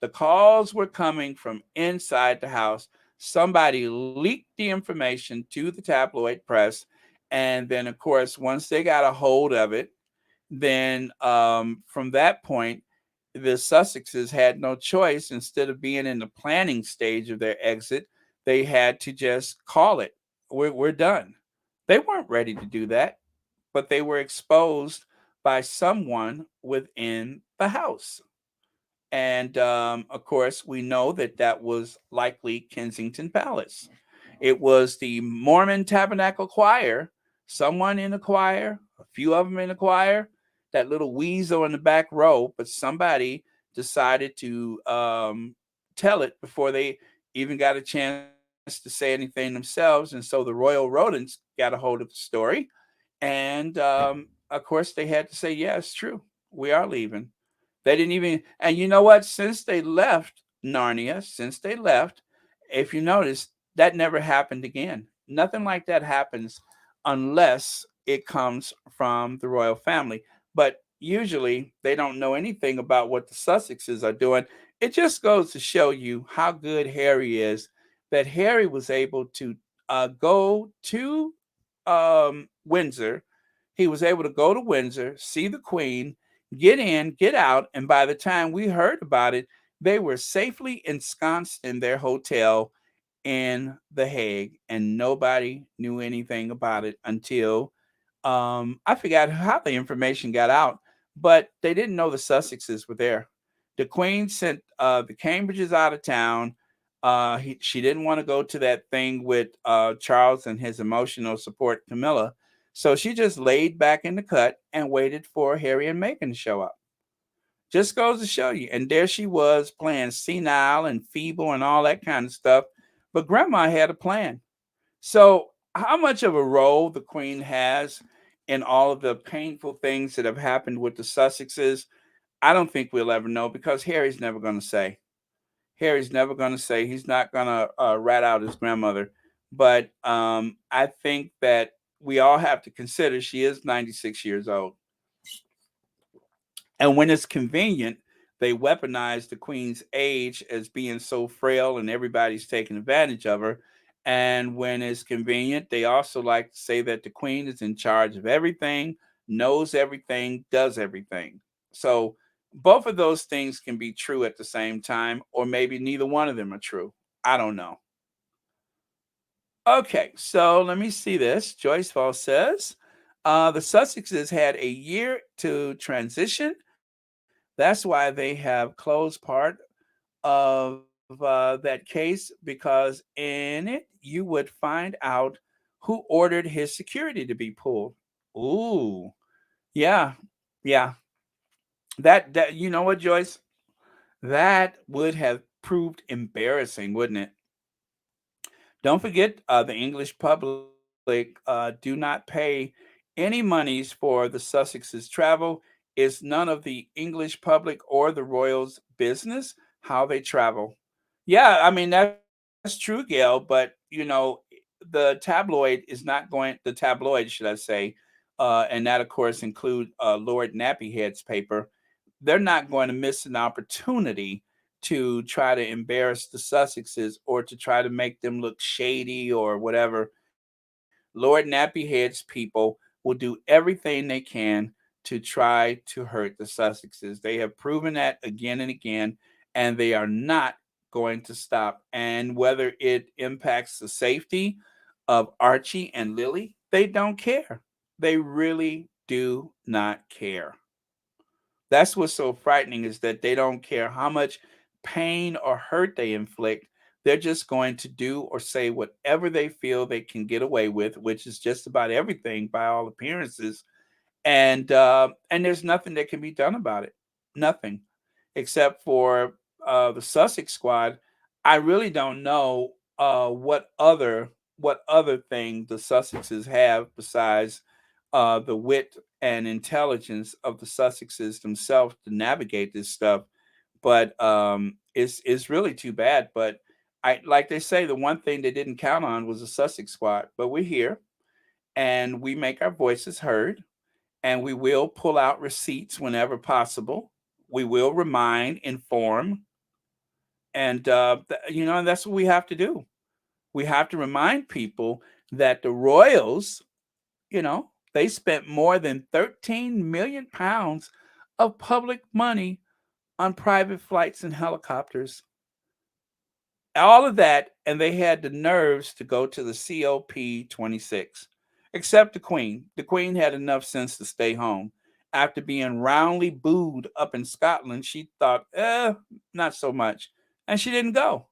The calls were coming from inside the house. Somebody leaked the information to the tabloid press. And then, of course, once they got a hold of it, then from that point, the Sussexes had no choice. Instead of being in the planning stage of their exit, they had to just call it. We're done. They weren't ready to do that, but they were exposed by someone within the house. And of course, we know that that was likely Kensington Palace. It was the Mormon Tabernacle Choir, someone in the choir, a few of them in the choir, that little weasel in the back row, but somebody decided to tell it before they even got a chance to say anything themselves. And so the royal rodents got a hold of the story. And of course, they had to say, yeah, it's true. We are leaving. They didn't even, and you know what? Since they left Narnia, since they left, if you notice, that never happened again. Nothing like that happens unless it comes from the royal family. But usually they don't know anything about what the Sussexes are doing. It just goes to show you how good Harry is, that Harry was able to go to Windsor. He was able to go to Windsor, see the Queen, get in, get out, and by the time we heard about it, they were safely ensconced in their hotel in The Hague, and nobody knew anything about it until I forgot how the information got out, but they didn't know the Sussexes were there. The Queen sent the Cambridges out of town. She didn't want to go to that thing with Charles and his emotional support, Camilla. So she just laid back in the cut and waited for Harry and Meghan to show up. Just goes to show you. And there she was playing senile and feeble and all that kind of stuff. But Grandma had a plan. So, how much of a role the Queen has in all of the painful things that have happened with the Sussexes, I don't think we'll ever know because Harry's never going to say. Harry's never going to say. He's not going to rat out his grandmother. But I think that we all have to consider she is 96 years old. And when it's convenient, they weaponize the queen's age as being so frail and everybody's taking advantage of her. And when it's convenient, they also like to say that the queen is in charge of everything, knows everything, does everything. So both of those things can be true at the same time, or maybe neither one of them are true. I don't know. Okay, so let me see this. Joyce Fall says the Sussexes had a year to transition. That's why they have closed part of that case because in it you would find out who ordered his security to be pulled. Ooh, yeah, yeah. That you know what, Joyce? That would have proved embarrassing, wouldn't it? Don't forget, the English public do not pay any monies for the Sussexes' travel. It's none of the English public or the royals' business how they travel. Yeah, I mean that's true, Gail. But the tabloid is not going. The tabloid, should I say, and that of course include Lord Nappyhead's paper. They're not going to miss an opportunity to try to embarrass the Sussexes or to try to make them look shady or whatever. Lord Nappyhead's people will do everything they can to try to hurt the Sussexes. They have proven that again and again, and they are not going to stop. And whether it impacts the safety of Archie and Lily, they don't care. They really do not care. That's what's so frightening is that they don't care how much pain or hurt they inflict. They're just going to do or say whatever they feel they can get away with, which is just about everything by all appearances. And there's nothing that can be done about it. Nothing, except for the Sussex squad. I really don't know. what other thing the Sussexes have besides the wit and intelligence of the Sussexes themselves to navigate this stuff. But it's really too bad. But I like they say, the one thing they didn't count on was a Sussex squad. But we're here and we make our voices heard, and we will pull out receipts whenever possible. We will remind, inform, and and that's what we have to do. We have to remind people that the royals, they spent more than 13 million pounds of public money on private flights and helicopters. All of that, and they had the nerves to go to the COP26. Except the Queen. The Queen had enough sense to stay home. After being roundly booed up in Scotland, she thought, not so much. And she didn't go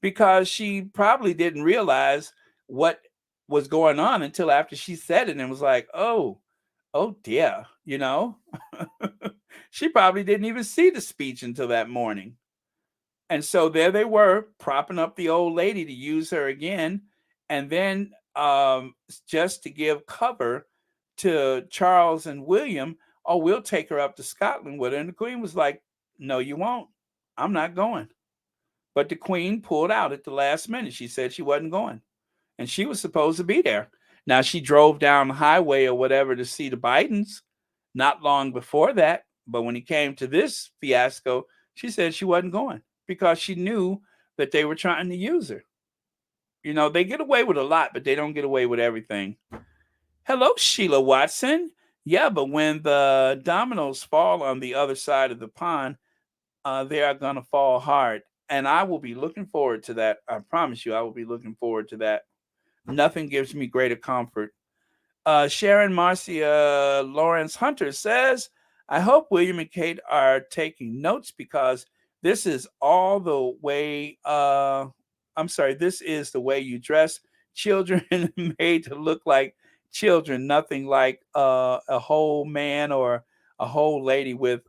because she probably didn't realize what was going on until after she said it and was like, oh dear, she probably didn't even see the speech until that morning. And so there they were, propping up the old lady to use her again. And then just to give cover to Charles and William, oh, we'll take her up to Scotland with her. And the Queen was like, no, you won't. I'm not going. But the Queen pulled out at the last minute. She said she wasn't going. And she was supposed to be there. Now, she drove down the highway or whatever to see the Bidens not long before that. But when it came to this fiasco, she said she wasn't going because she knew that they were trying to use her. They get away with a lot, but they don't get away with everything. Hello, Sheila Watson. Yeah, but when the dominoes fall on the other side of the pond, they are going to fall hard. And I will be looking forward to that. I promise you, I will be looking forward to that. Nothing gives me greater comfort. Sharon Marcia Lawrence Hunter says, I hope William and Kate are taking notes because this is all the way, I'm sorry, this is the way you dress children made to look like children, nothing like a whole man or a whole lady with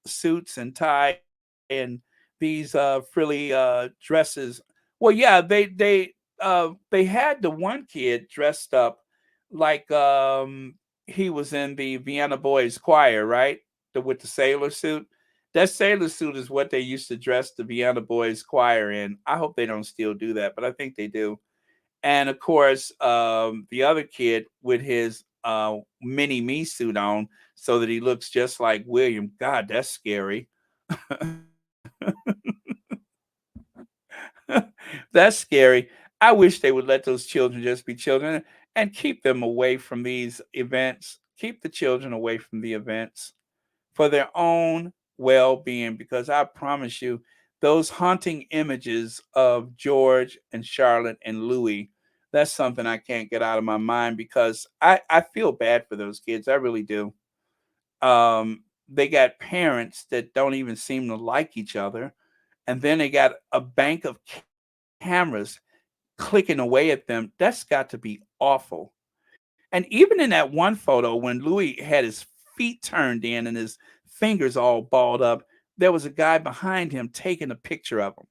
suits and tie and these frilly dresses. Well, yeah, they had the one kid dressed up like he was in the Vienna Boys Choir, right? With the sailor suit. That sailor suit is what they used to dress the Vienna Boys Choir in. I hope they don't still do that, but I think they do. And of course, the other kid with his mini me suit on, so that he looks just like William. God, that's scary. That's scary. I wish they would let those children just be children and keep them away from these events. Keep the children away from the events for their own well being, because I promise you, those haunting images of George and Charlotte and Louis, that's something I can't get out of my mind because I feel bad for those kids. I really do. They got parents that don't even seem to like each other. And then they got a bank of cameras clicking away at them. That's got to be awful. And even in that one photo, when Louis had his feet turned in and his fingers all balled up, there was a guy behind him taking a picture of him.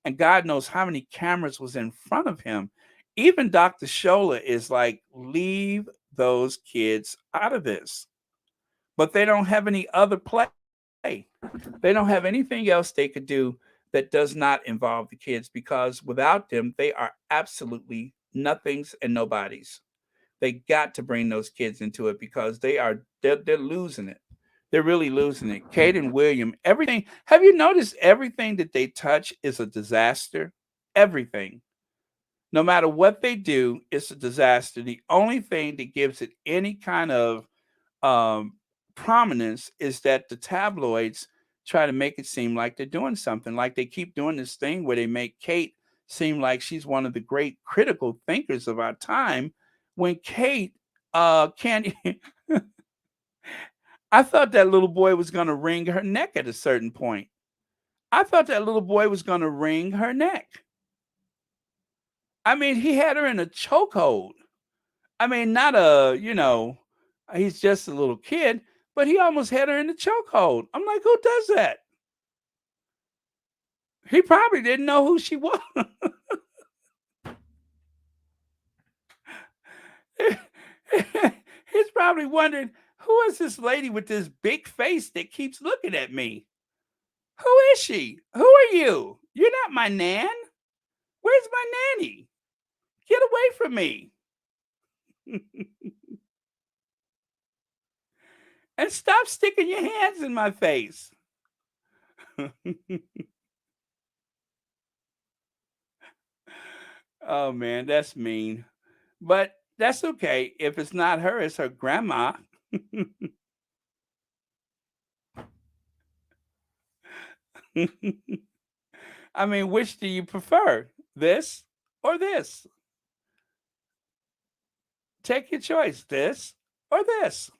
And God knows how many cameras was in front of him. Even Dr. Scholler is like, leave those kids out of this. But they don't have any other play. They don't have anything else they could do that does not involve the kids, because without them, they are absolutely nothings and nobodies. They got to bring those kids into it because they're losing it. They're really losing it. Kate and William, everything. Have you noticed everything that they touch is a disaster? Everything. No matter what they do, it's a disaster. The only thing that gives it any kind of um, prominence is that the tabloids try to make it seem like they're doing something. Like they keep doing this thing where they make Kate seem like she's one of the great critical thinkers of our time, when Kate can't. I thought that little boy was going to wring her neck at a certain point. I thought that little boy was going to wring her neck. I mean, he had her in a chokehold. I mean, not he's just a little kid, but he almost had her in the chokehold. I'm like, who does that? He probably didn't know who she was. He's probably wondering, who is this lady with this big face that keeps looking at me? Who is she? Who are you? You're not my nan. Where's my nanny? Get away from me. And stop sticking your hands in my face. Oh man, that's mean. But that's okay. If it's not her, it's her grandma. I mean, which do you prefer? This or this? Take your choice. This or this?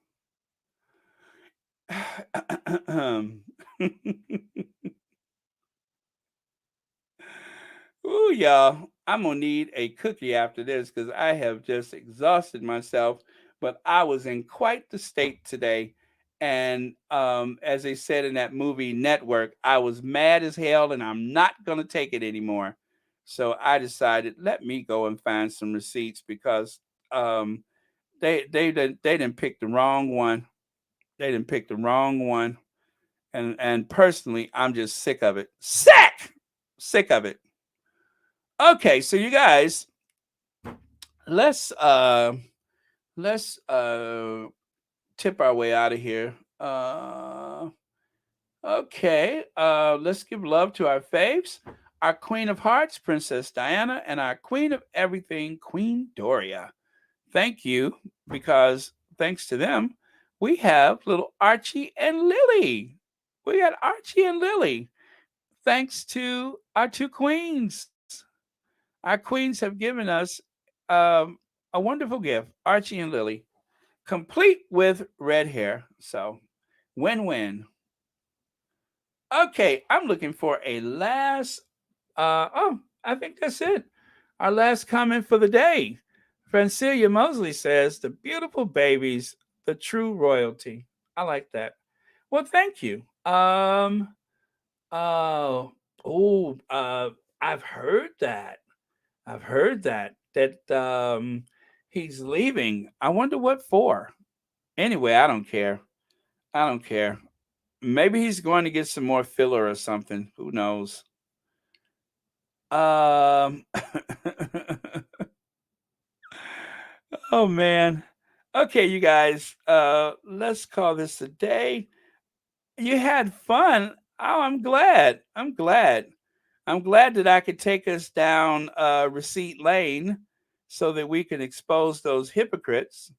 Ooh, y'all, I'm gonna need a cookie after this because I have just exhausted myself. But I was in quite the state today. And as they said in that movie Network, I was mad as hell and I'm not gonna take it anymore. So I decided, let me go and find some receipts because um, they didn't pick the wrong one. They didn't pick the wrong one. And personally, I'm just sick of it. Sick of it. Okay, so you guys, let's uh let's tip our way out of here. Okay, let's give love to our faves, our Queen of Hearts, Princess Diana, and our Queen of Everything, Queen Doria. Thank you, because thanks to them, we have little Archie and Lily. We got Archie and Lily. Thanks to our two queens. Our queens have given us um, a wonderful gift, Archie and Lily, complete with red hair. So, win win. Okay, I'm looking for a last. I think that's it. Our last comment for the day. Francilia Mosley says, "The beautiful babies, the true royalty." I like that. Well, thank you. Uh, oh, I've heard that. I've heard that he's leaving. I wonder what for. Anyway, I don't care. I don't care. Maybe he's going to get some more filler or something. Who knows? Um Oh man. Okay, you guys, let's call this a day. You had fun. Oh, I'm glad. I'm glad. I'm glad that I could take us down receipt lane so that we can expose those hypocrites.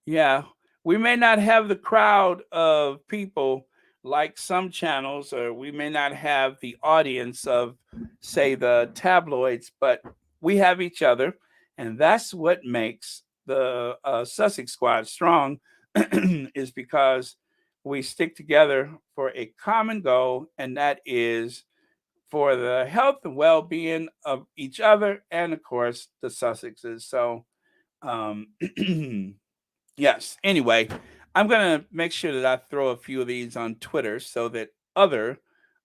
Yeah, we may not have the crowd of people like some channels, or we may not have the audience of, say, the tabloids, but we have each other, and that's what makes the Sussex Squad strong, is because we stick together for a common goal, and that is for the health and well-being of each other, and of course, the Sussexes. So, um, yes. Anyway, I'm gonna make sure that I throw a few of these on Twitter so that other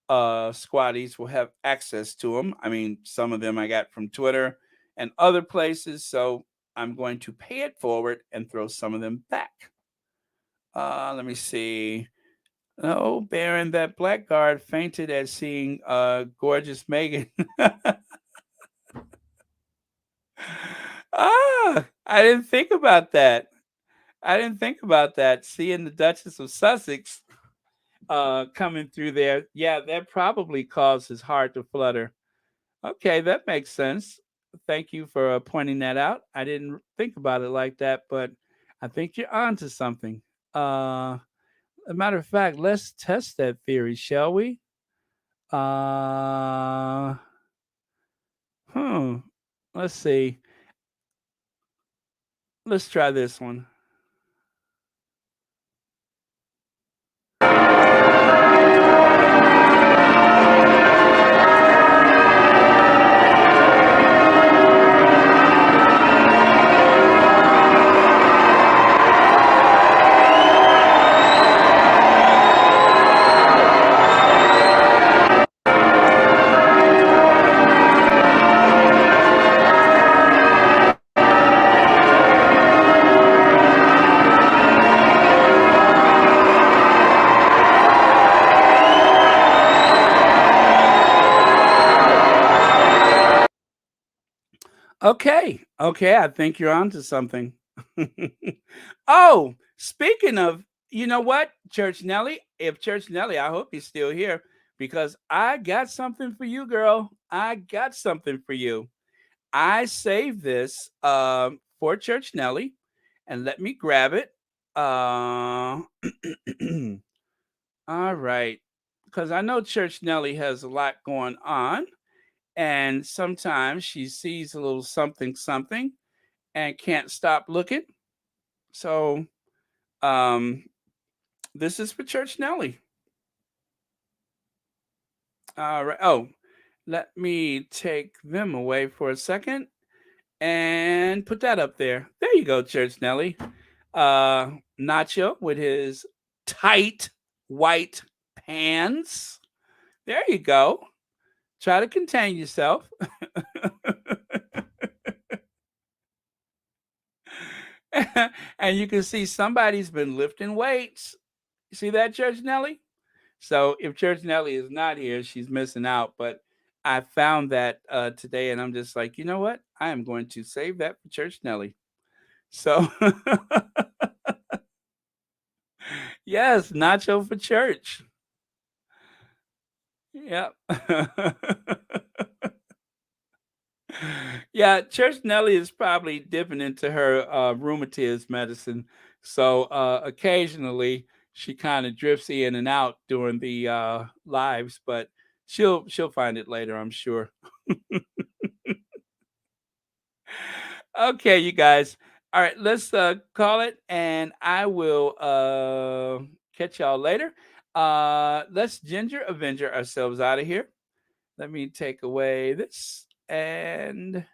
squaddies will have access to them. I mean, some of them I got from Twitter and other places, so I'm going to pay it forward and throw some of them back. Let me see. Oh, Baron, that blackguard fainted at seeing gorgeous Meghan. I didn't think about that. I didn't think about that. Seeing the Duchess of Sussex coming through there, yeah, that probably caused his heart to flutter. Okay, that makes sense. Thank you for pointing that out. I didn't think about it like that, but I think you're onto something. A matter of fact, let's test that theory, shall we? Uh, hmm. Let's see. Let's try this one. Okay, okay, I think you're onto something. Oh, speaking of, you know what, Church Nelly? If Church Nelly, I hope he's still here because I got something for you, girl. I got something for you. I saved this for Church Nelly, and let me grab it. Uh, all right, because I know Church Nelly has a lot going on, and sometimes she sees a little something something and can't stop looking. So this is for Church Nelly. All right. Oh, let me take them away for a second and put that up there. There you go, Church Nelly. Uh, Nacho with his tight white pants. There you go. Try to contain yourself. And you can see somebody's been lifting weights. You see that, Church Nelly? So if Church Nelly is not here, she's missing out. But I found that today, and I'm just like, you know what? I am going to save that for Church Nelly. So yes, nacho for church. Yep. Yeah, Church Nelly is probably dipping into her rheumatism medicine. So occasionally she kind of drifts in and out during the lives, but she'll find it later, I'm sure. Okay, you guys. All right, let's call it, and I will catch y'all later. Let's Ginger Avenger ourselves out of here. Let me take away this and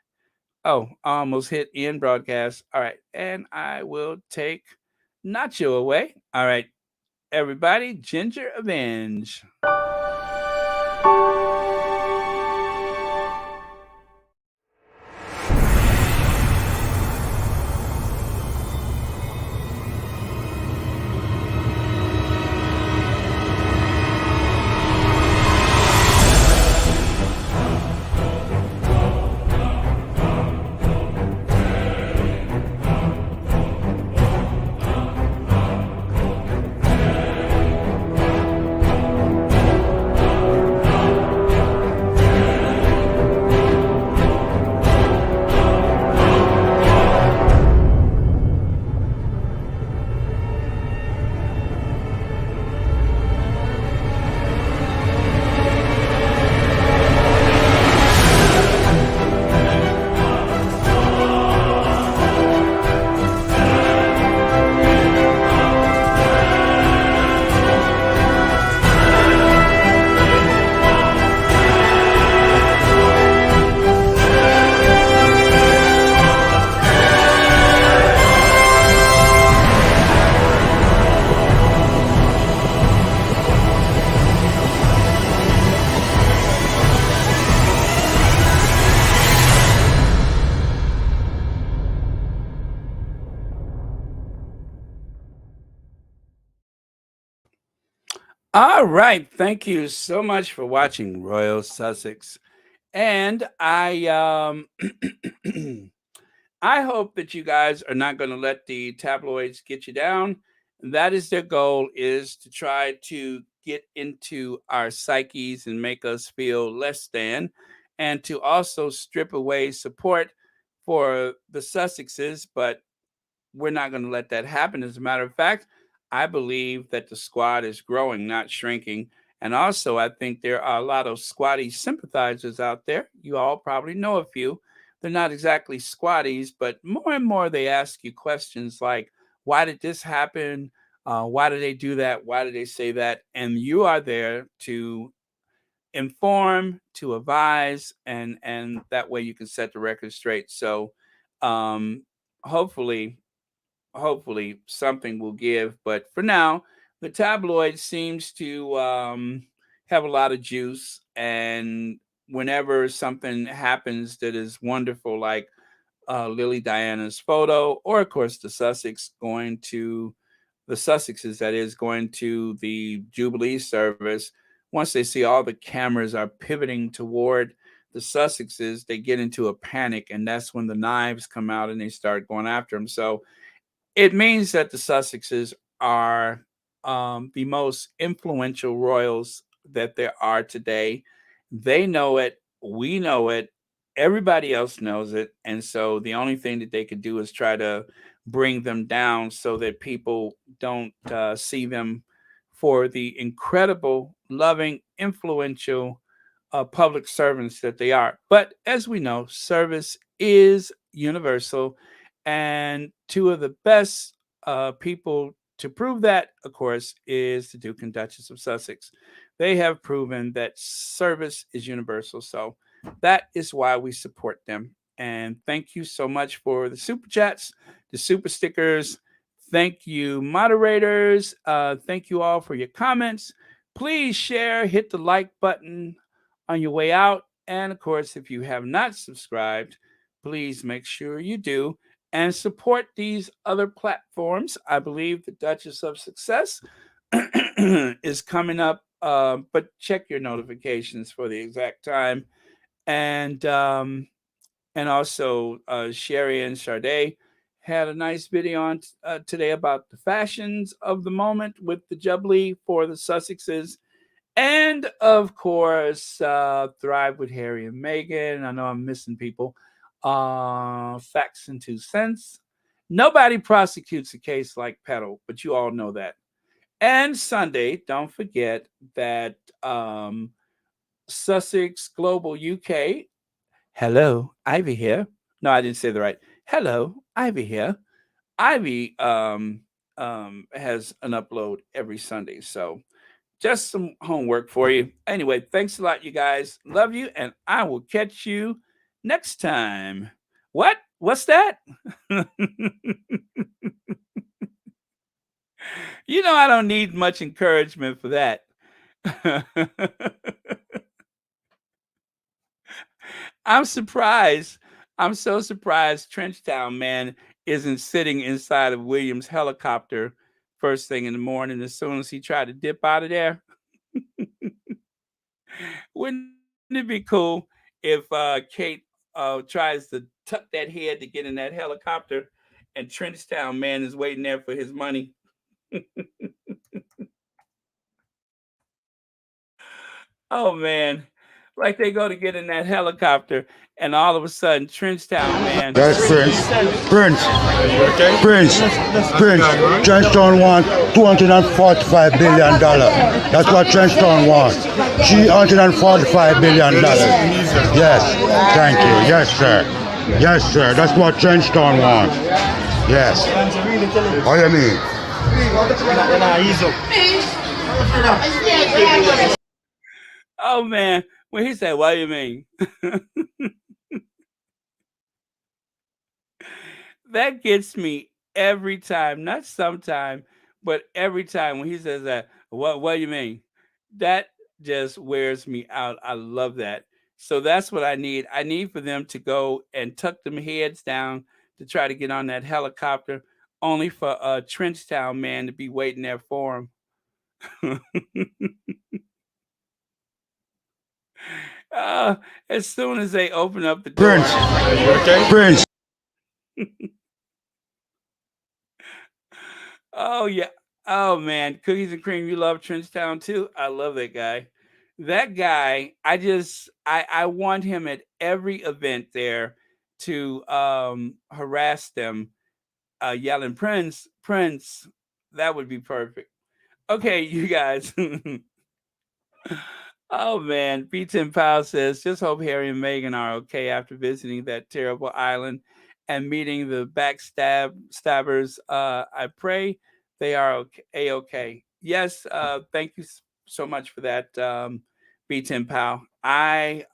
oh, I almost hit end broadcast. All right, and I will take Nacho away. All right, everybody, Ginger Avenge. All right, thank you so much for watching Royal Sussex, and I hope that you guys are not going to let the tabloids get you down. That is their goal, is to try to get into our psyches and make us feel less than, and to also strip away support for the Sussexes. But we're not going to let that happen. As a matter of fact, I believe that the squad is growing, not shrinking. And also, I think there are a lot of squatty sympathizers out there. You all probably know a few. They're not exactly squatties, but more and more they ask you questions like, why did this happen? Why did they do that? Why did they say that? And you are there to inform, to advise, and that way you can set the record straight. So um, hopefully something will give. But for now, the tabloid seems to have a lot of juice. And whenever something happens that is wonderful, like Lily Diana's photo, or of course the Sussexes, that is, going to the Jubilee service, once they see all the cameras are pivoting toward the Sussexes, they get into a panic, and that's when the knives come out and they start going after him. So it means that the Sussexes are the most influential royals that there are today. They know it. We know it. Everybody else knows it. And so the only thing that they could do is try to bring them down so that people don't see them for the incredible, loving, influential public servants that they are. But as we know, service is universal. And two of the best people to prove that, of course, is the Duke and Duchess of Sussex. They have proven that service is universal. So that is why we support them. And thank you so much for the super chats, the super stickers. Thank you, moderators. Thank you all for your comments. Please share, hit the like button on your way out. And of course, if you have not subscribed, please make sure you do and support these other platforms. I believe the Duchess of Success is coming up, but check your notifications for the exact time. And also Sherry and Sade had a nice video on today about the fashions of the moment with the Jubilee for the Sussexes. And of course, Thrive with Harry and Meghan. I know I'm missing people. Facts and 2 cents. Nobody prosecutes a case like Petal, but you all know that. And Sunday, don't forget that Sussex Global UK. Hello, Ivy here. No, I didn't say the right. Hello, Ivy here. Ivy has an upload every Sunday, so just some homework for you. Anyway, thanks a lot, you guys. Love you, and I will catch you next time. What? What's that? You know, I don't need much encouragement for that. I'm surprised. I'm so surprised Trenchtown man isn't sitting inside of William's helicopter first thing in the morning as soon as he tried to dip out of there. Wouldn't it be cool if Kate tries to tuck that head to get in that helicopter and Trenchtown man is waiting there for his money? Oh man. Like they go to get in that helicopter and all of a sudden Trenchtown man. That's Prince. Prince. Trenchtown wants $245 billion. That's what Trenchtown wants. $345 billion. Yes, thank you. Yes, sir. Yes, sir. That's what Trenchtown wants. Yes. What do you mean? Oh man, when he said, "What do you mean?" That gets me every time, not sometime, but every time when he says that. What do you mean? That just wears me out. I love that. So that's what I need. I need for them to go and tuck them heads down to try to get on that helicopter, only for a Trenchtown man to be waiting there for them. As soon as they open up the door. Prince. Oh yeah. Oh man, cookies and cream. You love Trenchtown too. I love that guy. That guy. I want him at every event there to harass them, yelling Prince, Prince. That would be perfect. Okay, you guys. Oh man, B10 Powell says, just hope Harry and Meghan are okay after visiting that terrible island and meeting the backstabbers. I pray they are okay. A-okay. Yes, thank you so much for that, B10 Powell. I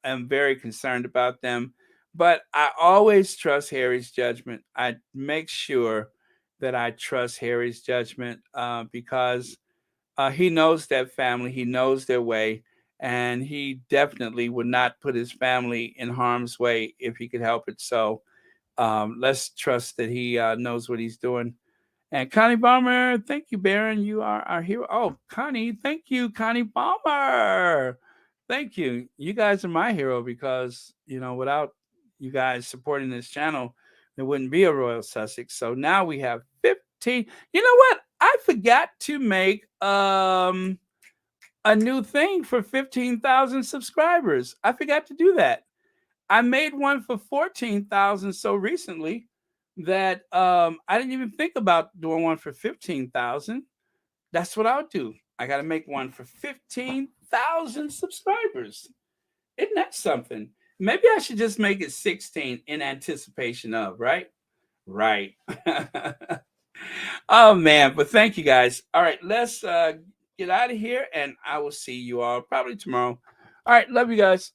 am very concerned about them, but I always trust Harry's judgment. I make sure that I trust Harry's judgment because he knows that family, he knows their way, and he definitely would not put his family in harm's way if he could help it. So let's trust that he knows what he's doing. And Connie Balmer, thank you, Baron. You are our hero. Oh, Connie, thank you, Connie Balmer. Thank you. You guys are my hero because, without you guys supporting this channel, there wouldn't be a Royal Sussex. So now we have 15. You know what? I forgot to make a new thing for 15,000 subscribers. I forgot to do that. I made one for 14,000 so recently that I didn't even think about doing one for 15,000. That's what I'll do. I got to make one for 15,000 subscribers. Isn't that something? Maybe I should just make it 16 in anticipation of, right? Right. Oh, man. But thank you guys. All right. Let's get out of here, and I will see you all probably tomorrow. All right. Love you guys.